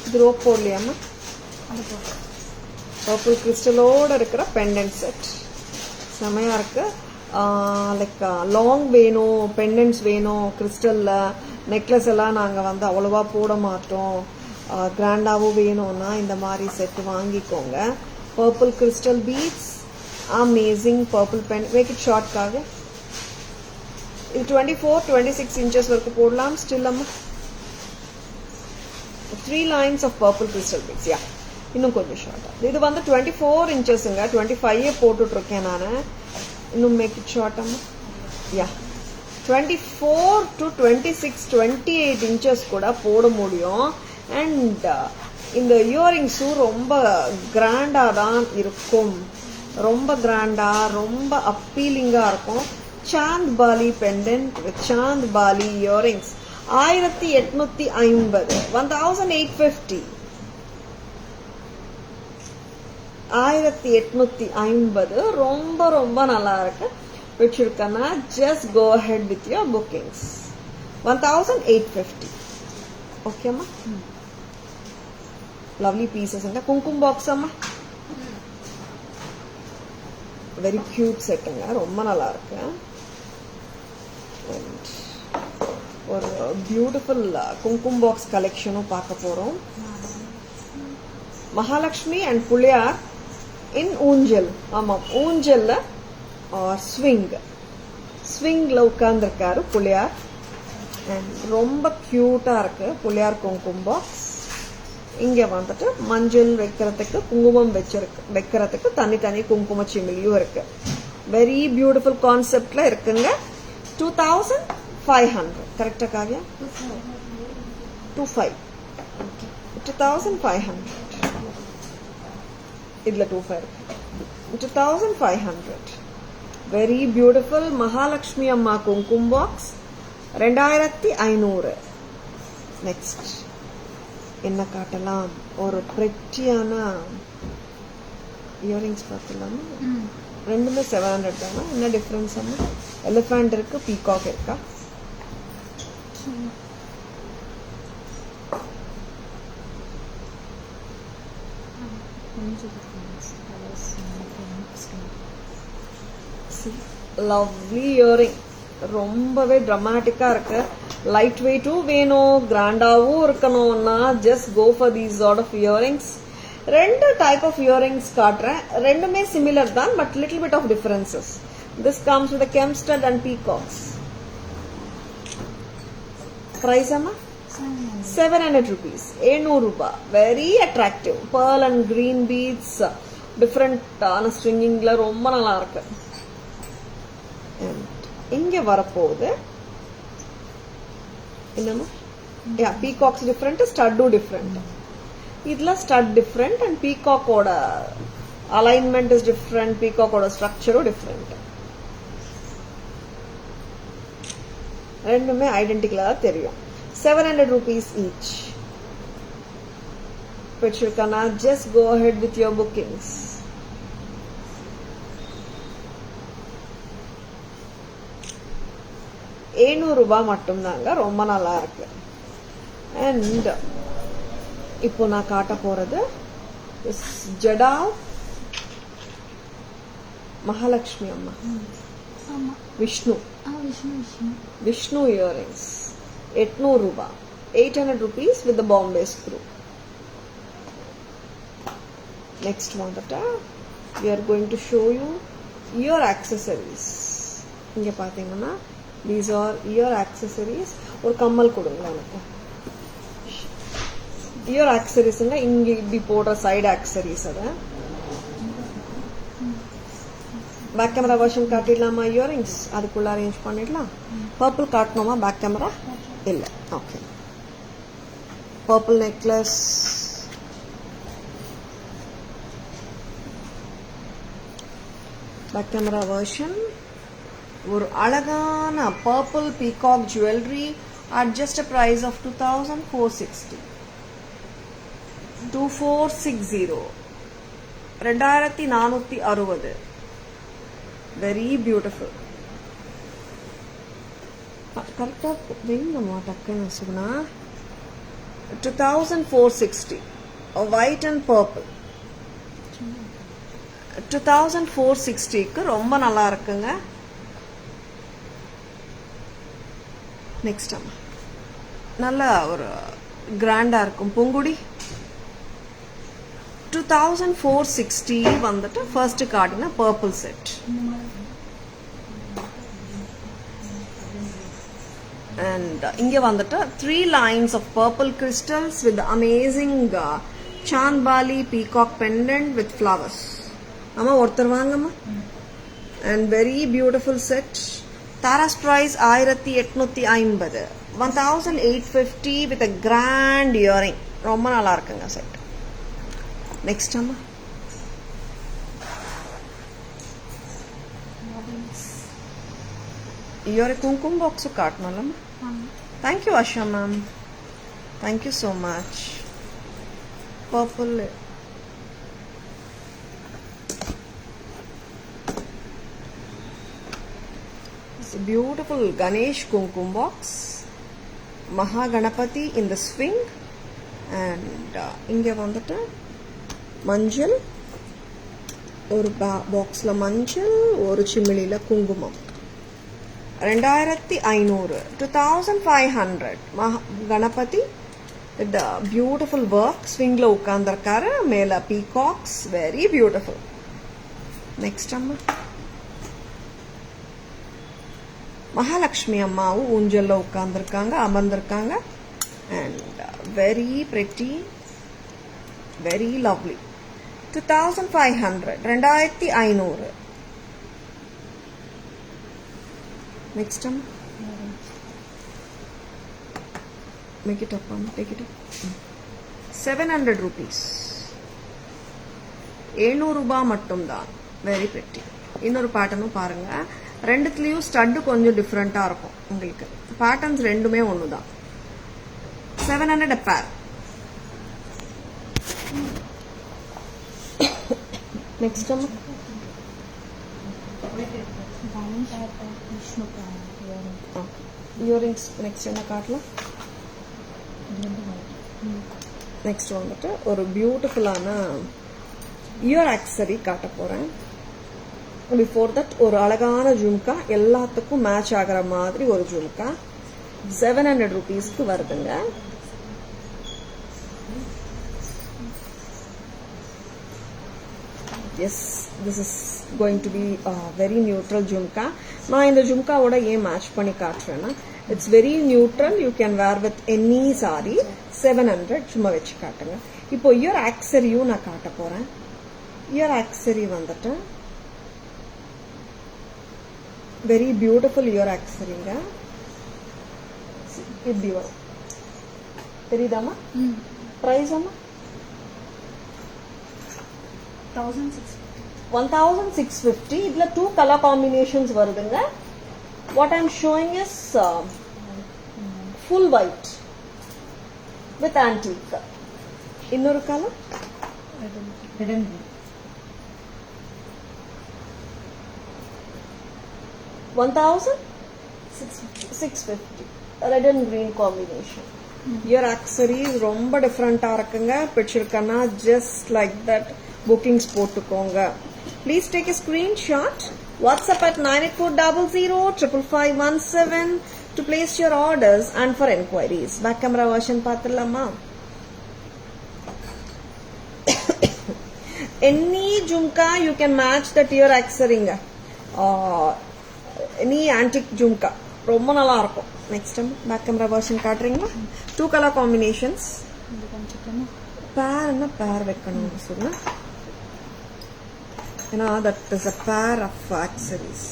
இது ரோப் போடலையாம்மா? பர்பிள் கிறிஸ்டலோட இருக்கிற பெண்டன்ட் செட் செமையா இருக்கு. லைக் லாங் வேணும், பெண்டன்ட்ஸ் வேணும் கிறிஸ்டல்ல, நெக்லஸ் எல்லாம் நாங்கள் வந்து அவ்வளோவா போட மாட்டோம், கிராண்டாவும் வேணும்னா இந்த மாதிரி செட் வாங்கிக்கோங்க. Purple crystal beads, amazing purple pen. Make it ஷார்ட்காக இது 24-26 inches வரைக்கும் போடலாம். ஸ்டில் அம்மா 3 lines of purple crystal beads. யா, இன்னும் கொஞ்சம் ஷார்ட்டா. இது வந்து 24 inchesங்க. 25 போட்டுட்டு இருக்கேன் நான். இன்னும் மேக் இட் ஷார்ட் அம்மா. யா, 24 to 26, 28 inches கூட போட முடியும். அண்ட் இந்த இயரிங்ஸும் ரொம்ப கிராண்டா தான் இருக்கும். ரொம்ப கிராண்டா, ரொம்ப அப்பீலிங்கா இருக்கும். Chand Bali pendant with Chand Bali earrings. 1850, 1850. 1850 ரொம்ப நல்லா இருக்கு. வச்சிருக்கனா just go ahead with your bookings. 1850. Okay amma? Lovely pieces and kumkum box amma. Very cute set anga ரொம்ப நல்லா இருக்கு. And ஒரு beautiful kumkum box collection பார்க்க போறோம். Mahalakshmi and Puliyar in ஊஞ்சல். ஆமா ஊஞ்சல்ல or swingல உட்கார்ந்திருக்காரு புலியார். and ரொம்ப கியூட்டா இருக்கு புலியார் குங்குமம் பாக்ஸ். இங்க வந்துட்டு மஞ்சள் வைக்கிறதுக்கு குங்குமம் வைக்கிறதுக்கு தனி குங்கும சிமிலியும் இருக்கு. வெரி பியூட்டிஃபுல் கான்செப்ட்ல இருக்குங்க. 2500 கரெக்டா காவியா? 2500 இதுல 2500 வெரி பியூட்டிஃபுல் மகாலட்சுமி அம்மா குங்குமம் பாக்ஸ் 2500. நெக்ஸ்ட் என்ன காட்டலாம்? ஒரு பிரெட்டியான இயரிங்ஸ் பார்த்துலாமா? ரெண்டுமே 700 தானா? என்ன டிஃபரன்ஸ் அம்மா? எலிஃபண்ட் இருக்கு, பீகாக் இருக்கா? லவ்லி இயரிங் ரொம்பவே ட்ராமாட்டிக்கா இருக்கு. லைட் வெயிட்டும் வேணும், கிராண்டாவும் இருக்கணும்னா just go for these sort of earrings. ரெண்டு டைப் ஆஃப் இயரிங்ஸ் காட்டுறேன். ரெண்டுமே சிமிலர் தான், but little bit of differences. This comes with gem stud and peacocks. Price அம்மா 700 rupees. 700 ரூபாய். Very attractive. pearl and green beads different ஆன ஸ்ட்ரிங்கிங்ல ரொம்ப நல்லா இருக்கு. இங்க வரப்போகுது என்னமா? பீகாக்ஸ் டிஃப்ரெண்ட், ஸ்டட்டும் டிஃப்ரெண்ட். இதுல ஸ்டட் டிஃப்ரெண்ட் அண்ட் பீகாக்கோட அலைன்மெண்ட் இஸ் டிஃப்ரெண்ட், பீகாக்கோட ஸ்ட்ரக்சரும் டிஃப்ரெண்ட். ரெண்டுமே ஐடென்டிக்கலா தெரியும். 700 rupees each. Pachurkana, just go ahead with your bookings. ரூபாய் மட்டும் தாங்க. ரொம்ப நல்லா இருக்கு. அண்ட் இப்போ நான் காட்ட போறது ஜடா மகாலட்சுமி அம்மா விஷ்ணு இயரிங்ஸ் 800 ரூபாய். 800 rupees with the Bombay screw. Next வந்துட்டா we are going to show you ear accessories. இங்க பாத்தீங்கன்னா these are ear accessories. ஒரு கம்மல் கொடுங்க எனக்கு. ear accessories இங்க இப்படி போடுற சைடு accessories. அத பேக் கேமரா வெர்ஷன் காட்டிடலாமா? இயரிங்ஸ் அதுக்குள்ள அரேஞ்ச் பண்ணிடலாம். பர்பிள் காட்டணுமா பேக் கேமரா? இல்ல. Okay. Purple necklace, back camera version. ஒரு அழகான purple peacock jewellery at just a price of 2460. 2460. 2460. Very beautiful. கரெக்டா வேணுமா டக்குன்னு சொன்னா? 2460. white and purple. 2460க்கு ரொம்ப நல்லா இருக்குங்க. நெக்ஸ்ட் நல்ல ஒரு கிராண்டா இருக்கும் பொங்குடி. 2460 வந்துட்டு ஃபர்ஸ்ட் கார்டுனா பர்பிள் செட். and இங்க வந்துட்டு 3 lines of purple crystals with the amazing Chand Bali peacock pendant with flowers. amma orthar vaangama. and very beautiful set. Tara's price 1850. 1850 with a grand earring. ரொம்ப நல்லா இருக்குங்க செட். நெக்ஸ்ட் அம்மா your kumkum box kaatnalam. Thank you Asha ma'am. Thank you so much. Purple. It's a beautiful Ganesh kumkum box. Mahaganapati in the swing. And inge vandata manjal ஒரு பாக்ஸ்ல மஞ்சள் ஒரு சிமிழில குங்குமம் 2500 2500 Ganapathi with beautiful work ஸ்விங்ல உட்கார்ந்திருக்காரு மேல peacocks very beautiful next அம்மா மகாலட்சுமி அம்மாவும் ஊஞ்சல்ல உட்கார்ந்திருக்காங்க அமர்ந்திருக்காங்க and very pretty very lovely 2500 2500 next time make it up take it up 700 rupees 700 ரூபாய் மட்டும்தான் வெரி பிரிட்டி இன்னொரு பேட்டர்னும் பாருங்க ரெண்டுத்துலயும் ஸ்டட் கொஞ்சம் டிஃபரெண்டா இருக்கும் உங்களுக்கு பேட்டர்ன்ஸ் ரெண்டுமே ஒண்ணுதான் 700 a pair next one earrings next என்ன காட்டலாம் next வந்துட்டு ஒரு பியூட்டிஃபுல்லான இயர் ஆக்சரி காட்ட போறேன் பிஃபோர் தட் ஒரு அழகான ஜும்கா எல்லாத்துக்கும் மேட்ச் ஆகிற மாதிரி ஒரு ஜும்கா 700 rupeesக்கு வருதுங்க yes this is going to be a very neutral jhumka நான் இந்த ஜும்காவோட ஏன் மேட்ச் பண்ணி காட்டுறேன்னா it's very neutral you can wear with any saree 700 சும்மா வெச்சு காட்டுங்க இப்போ இயர் ஆக்சரியும் நான் காட்ட போறேன் இயர் ஆக்சரி வந்துட்டு very beautiful இயர் ஆக்சரிங்க இப்படி வரும் தெரியுதாமா பிரைஸ் அம்மா 1650 இதுல 2 color combinations வருதுங்க what I'm showing is full white with antique இன்னொரு colour red and green 1650 red and green combination your accessories ரொம்ப டிஃபரெண்டா இருக்குங்க பிடிச்சிருக்கனா just like that bookings போட்டுக்கோங்க please take a screenshot WhatsApp at 9840055517 to place your orders and for enquiries back camera version பாத்துறலாமா any jhumka you can match that your accessory any antique jhumka ரொம்ப நல்லா இருக்கும் next time back camera version காட்றீங்களா 2 color combinations pair என்ன pair வைக்கணும் சொன்னா ஏன்னா that is a pair of accessories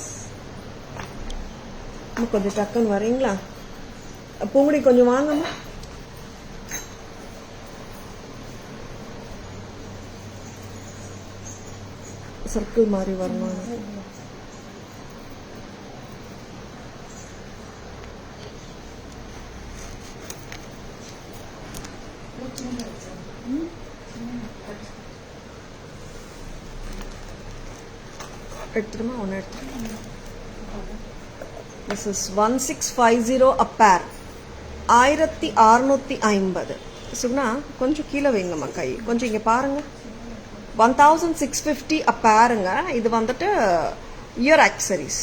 கொஞ்சம் டக்குன்னு வரீங்களா பூங்குடி கொஞ்சம் வாங்கம்மா சர்க்கிள் மாதிரி வரணும் எடுத்துருமா ஒன்று எடுத்து this is 1650 a pair 1650 Suguna கொஞ்சம் கீழே வைங்கம்மா கை கொஞ்சம் இங்க பாருங்க 1650 a pairங்க இது வந்துட்டு இயர் ஆக்சரிஸ்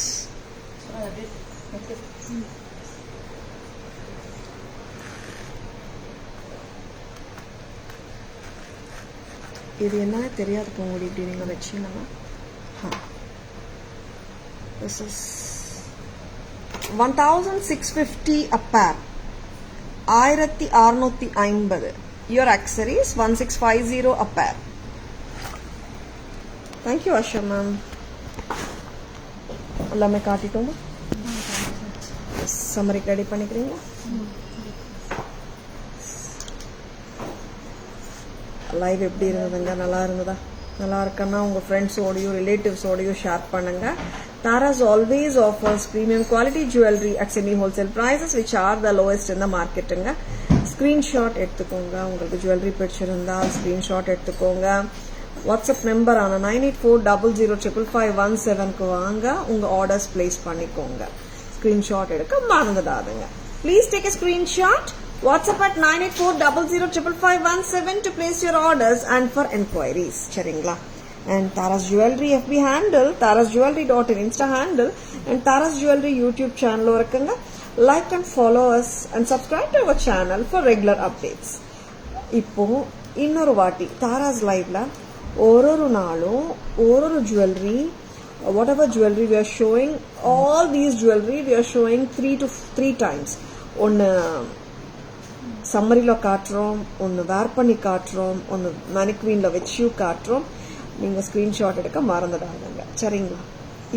இது என்ன தெரியாது போங்க இப்படி நீங்க வச்சீங்கன்னா this is 1650 a pair 1650 your accessories 1650 a pair thank you Asha ma'am எல்லாமே காட்டிட்டோமா சம்மரி ரெடி பண்ணிக்கிறீங்களா லைவ் எப்படி இருந்ததுங்க நல்லா இருந்ததா நல்லா இருக்குன்னா உங்க ஃப்ரெண்ட்ஸோடையும் ரிலேட்டிவ்ஸோடையும் ஷேர் பண்ணுங்க Taras always offers premium quality jewelry at semi-wholesale prices which are the lowest in the market. Screenshot எடுத்துக்கோங்க. உங்களுக்கு jewelry picture இருந்தால் screenshot எடுத்துக்கோங்க. வாட்ஸ்அப் நம்பர் ஆன 9840055517க்கு வாங்க. உங்க ஆர்டர்ஸ் பிளேஸ் பண்ணிக்கோங்க. ஸ்கிரீன்ஷாட் எடுக்க மறந்துடாதீங்க. Please take a screenshot. WhatsApp at 9840055517 to place your orders and for enquiries. சரிங்களா? And Taras Jewelry FB handle, tarasjewelry.in Insta handle, and Taras Jewelry YouTube channel இருக்குங்க. Like and follow us and subscribe to our channel for regular updates. இப்போ இன்னொரு வாட்டி Taras liveல ஒரு நாளும் ஒரு jewelry, whatever jewelry we are showing, all these jewelry we are showing 3 times. ஒன்னு சம்மரில காட்டுறோம், ஒன்னு வேர் பண்ணி காட்டுறோம், ஒன்னு மேனிக்வீன்ல வச்சு காட்டுறோம். நீங்க ஸ்கிரீன்ஷாட் எடுக்க மறந்துடாதீங்க. சரிங்களா?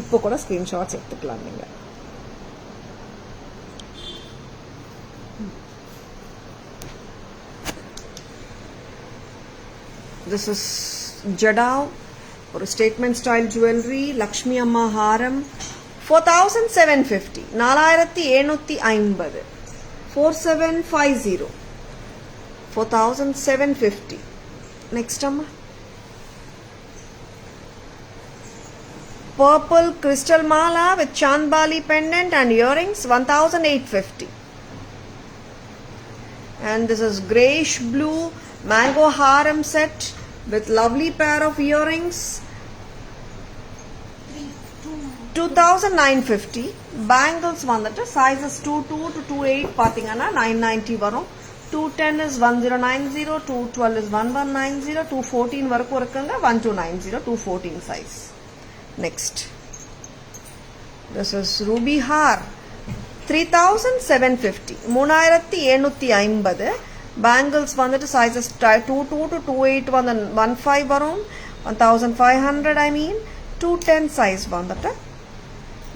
இப்போ கூட ஸ்கிரீன்ஷாட்ஸ் எடுத்துக்கலாம் நீங்க. This is Jadao, ஒரு ஸ்டேட்மெண்ட் ஸ்டைல் ஜுவல்லரி, லக்ஷ்மி அம்மா ஹாரம், 4750, 4750, 4750, 4750. Next amma, purple crystal mala with chandbali pendant and earrings, 1850. And this is grayish blue mango harem set with lovely pair of earrings, 2950. Bangles vandu sizes 22 to 28 pathingana 990 varum. 210 is 1090, 212 is 1190, 214 varaku irukanga 1290, 214 size. Next, this is ruby har, 3750, 3750. Bangles vandu sizes 22 to 28 vandu 15 varum, 1500 I mean. 210 size vandu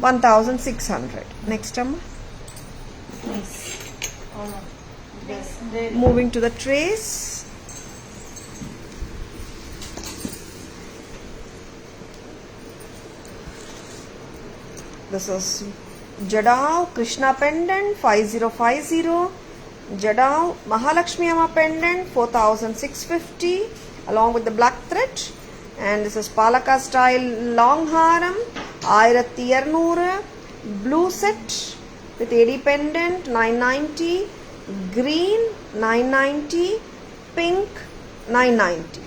1600. Next amma, Nice. moving to the trays. This is Jadao Krishna pendant 5050, Jadao Mahalakshmi Amma pendant 4650 along with the black thread, and this is Palaka style long haram 1200, blue set with AD pendant 990, green 990, pink 990.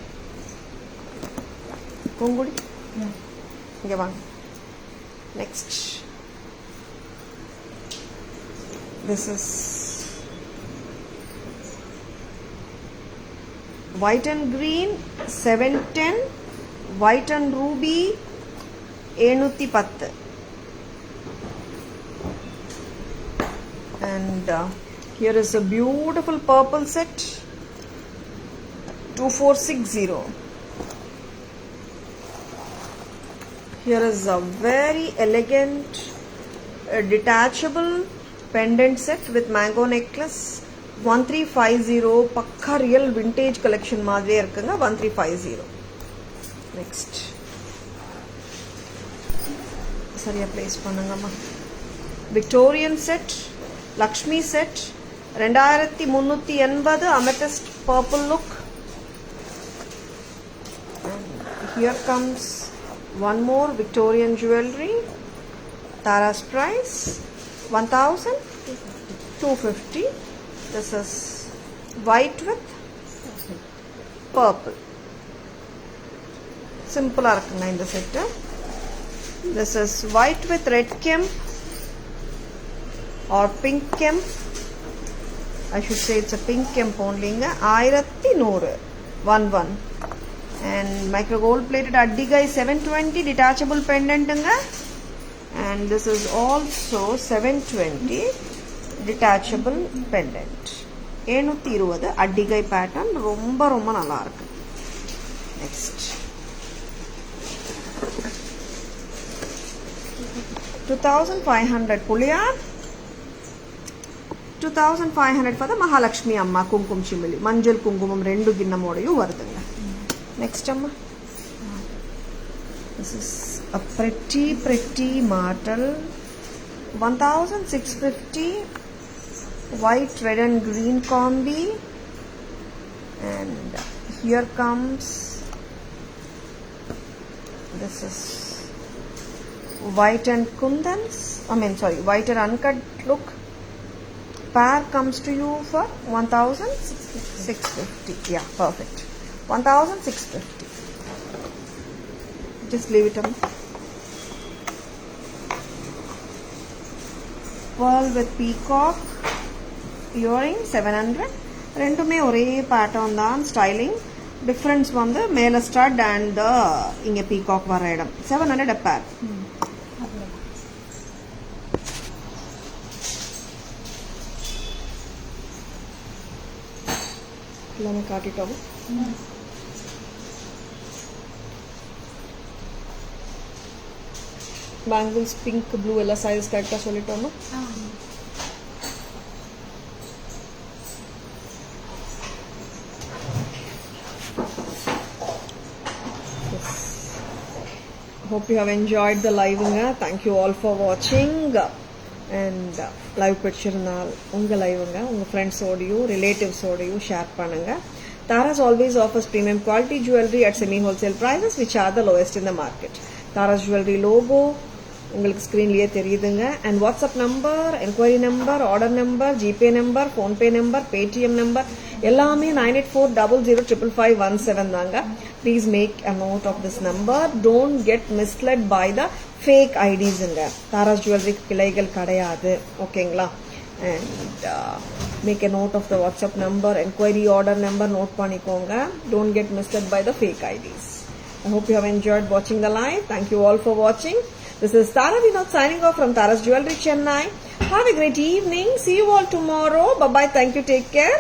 Kongudi? Inge vaanga. Next, this is white and green 710, white and ruby 710. And here is a beautiful purple set 2460. Here is a very elegant detachable pendant set with mango necklace 1350. Pakka real vintage collection madre irukanga 1350. Next, சரியா place பண்ணுங்கம்மா. Victorian set, Lakshmi set 2380, amethyst purple look. And here comes one more Victorian jewelry. Tara's price 1250. This is white with purple. Simple இருக்குங்க இந்த set. This is white with red kemp or pink kemp. I should say it's a pink kemp only. 1100, 11. And micro gold plated addigai 720 detachable pendant. And this is also 720 detachable pendant. 720 addigai pattern ரொம்ப ரொம்ப நல்லா இருக்கு. Next, 2500 puliyar, 2500 for the Mahalakshmi Amma Kumkum Chimili. Manjal Kumkumam rendu ginnamodayu varudunga. Next amma, this is a pretty martel, 1650, white, red and green combi. And here comes, this is white and kundans, white and uncut look. Pair comes to you for 1650. Yeah, perfect. 1650. Just leave it on. Pearl with peacock earring 700. ரெண்டுமே ஒரே pattern தான். Styling difference வந்து மேலே stud and இங்கே peacock வர இடம். 700 a pair. எல்லாமே காட்டிட்டோம். Bangles pink blue எல்லா சைஸ் கரெக்டாக சொல்லிட்டோம். Hope you have enjoyed the live. Thank you all for watching. And live பிடிச்சிருந்தால் உங்கள் லைவுங்க உங்கள் ஃப்ரெண்ட்ஸோடையும் ரிலேட்டிவ்ஸோடையும் ஷேர் பண்ணுங்க. Taras always offers premium quality jewelry at semi wholesale prices which are the lowest in the market. Taras Jewelry logo உங்களுக்கு ஸ்க்ரீன்லேயே தெரியுதுங்க. And WhatsApp number, enquiry number, order number, GPay number, PhonePe number, Paytm number எல்லாமே 9840005517 தாங்க. Please make a note of this number. Don't get misled by the fake ஐடிஸுங்க. தாராஸ் ஜுவல்லரிக்கு கிளைகள் கிடையாது, ஓகேங்களா? And make a note of the WhatsApp number, enquiry order number note பண்ணிக்கோங்க. Don't get misled by the fake IDs. I hope you have enjoyed watching the live. Thank you all for watching. This is Tara Vinod signing off from Taras Jewelry Chennai. Have a great evening. See you all tomorrow. Bye bye. Thank you. Take care.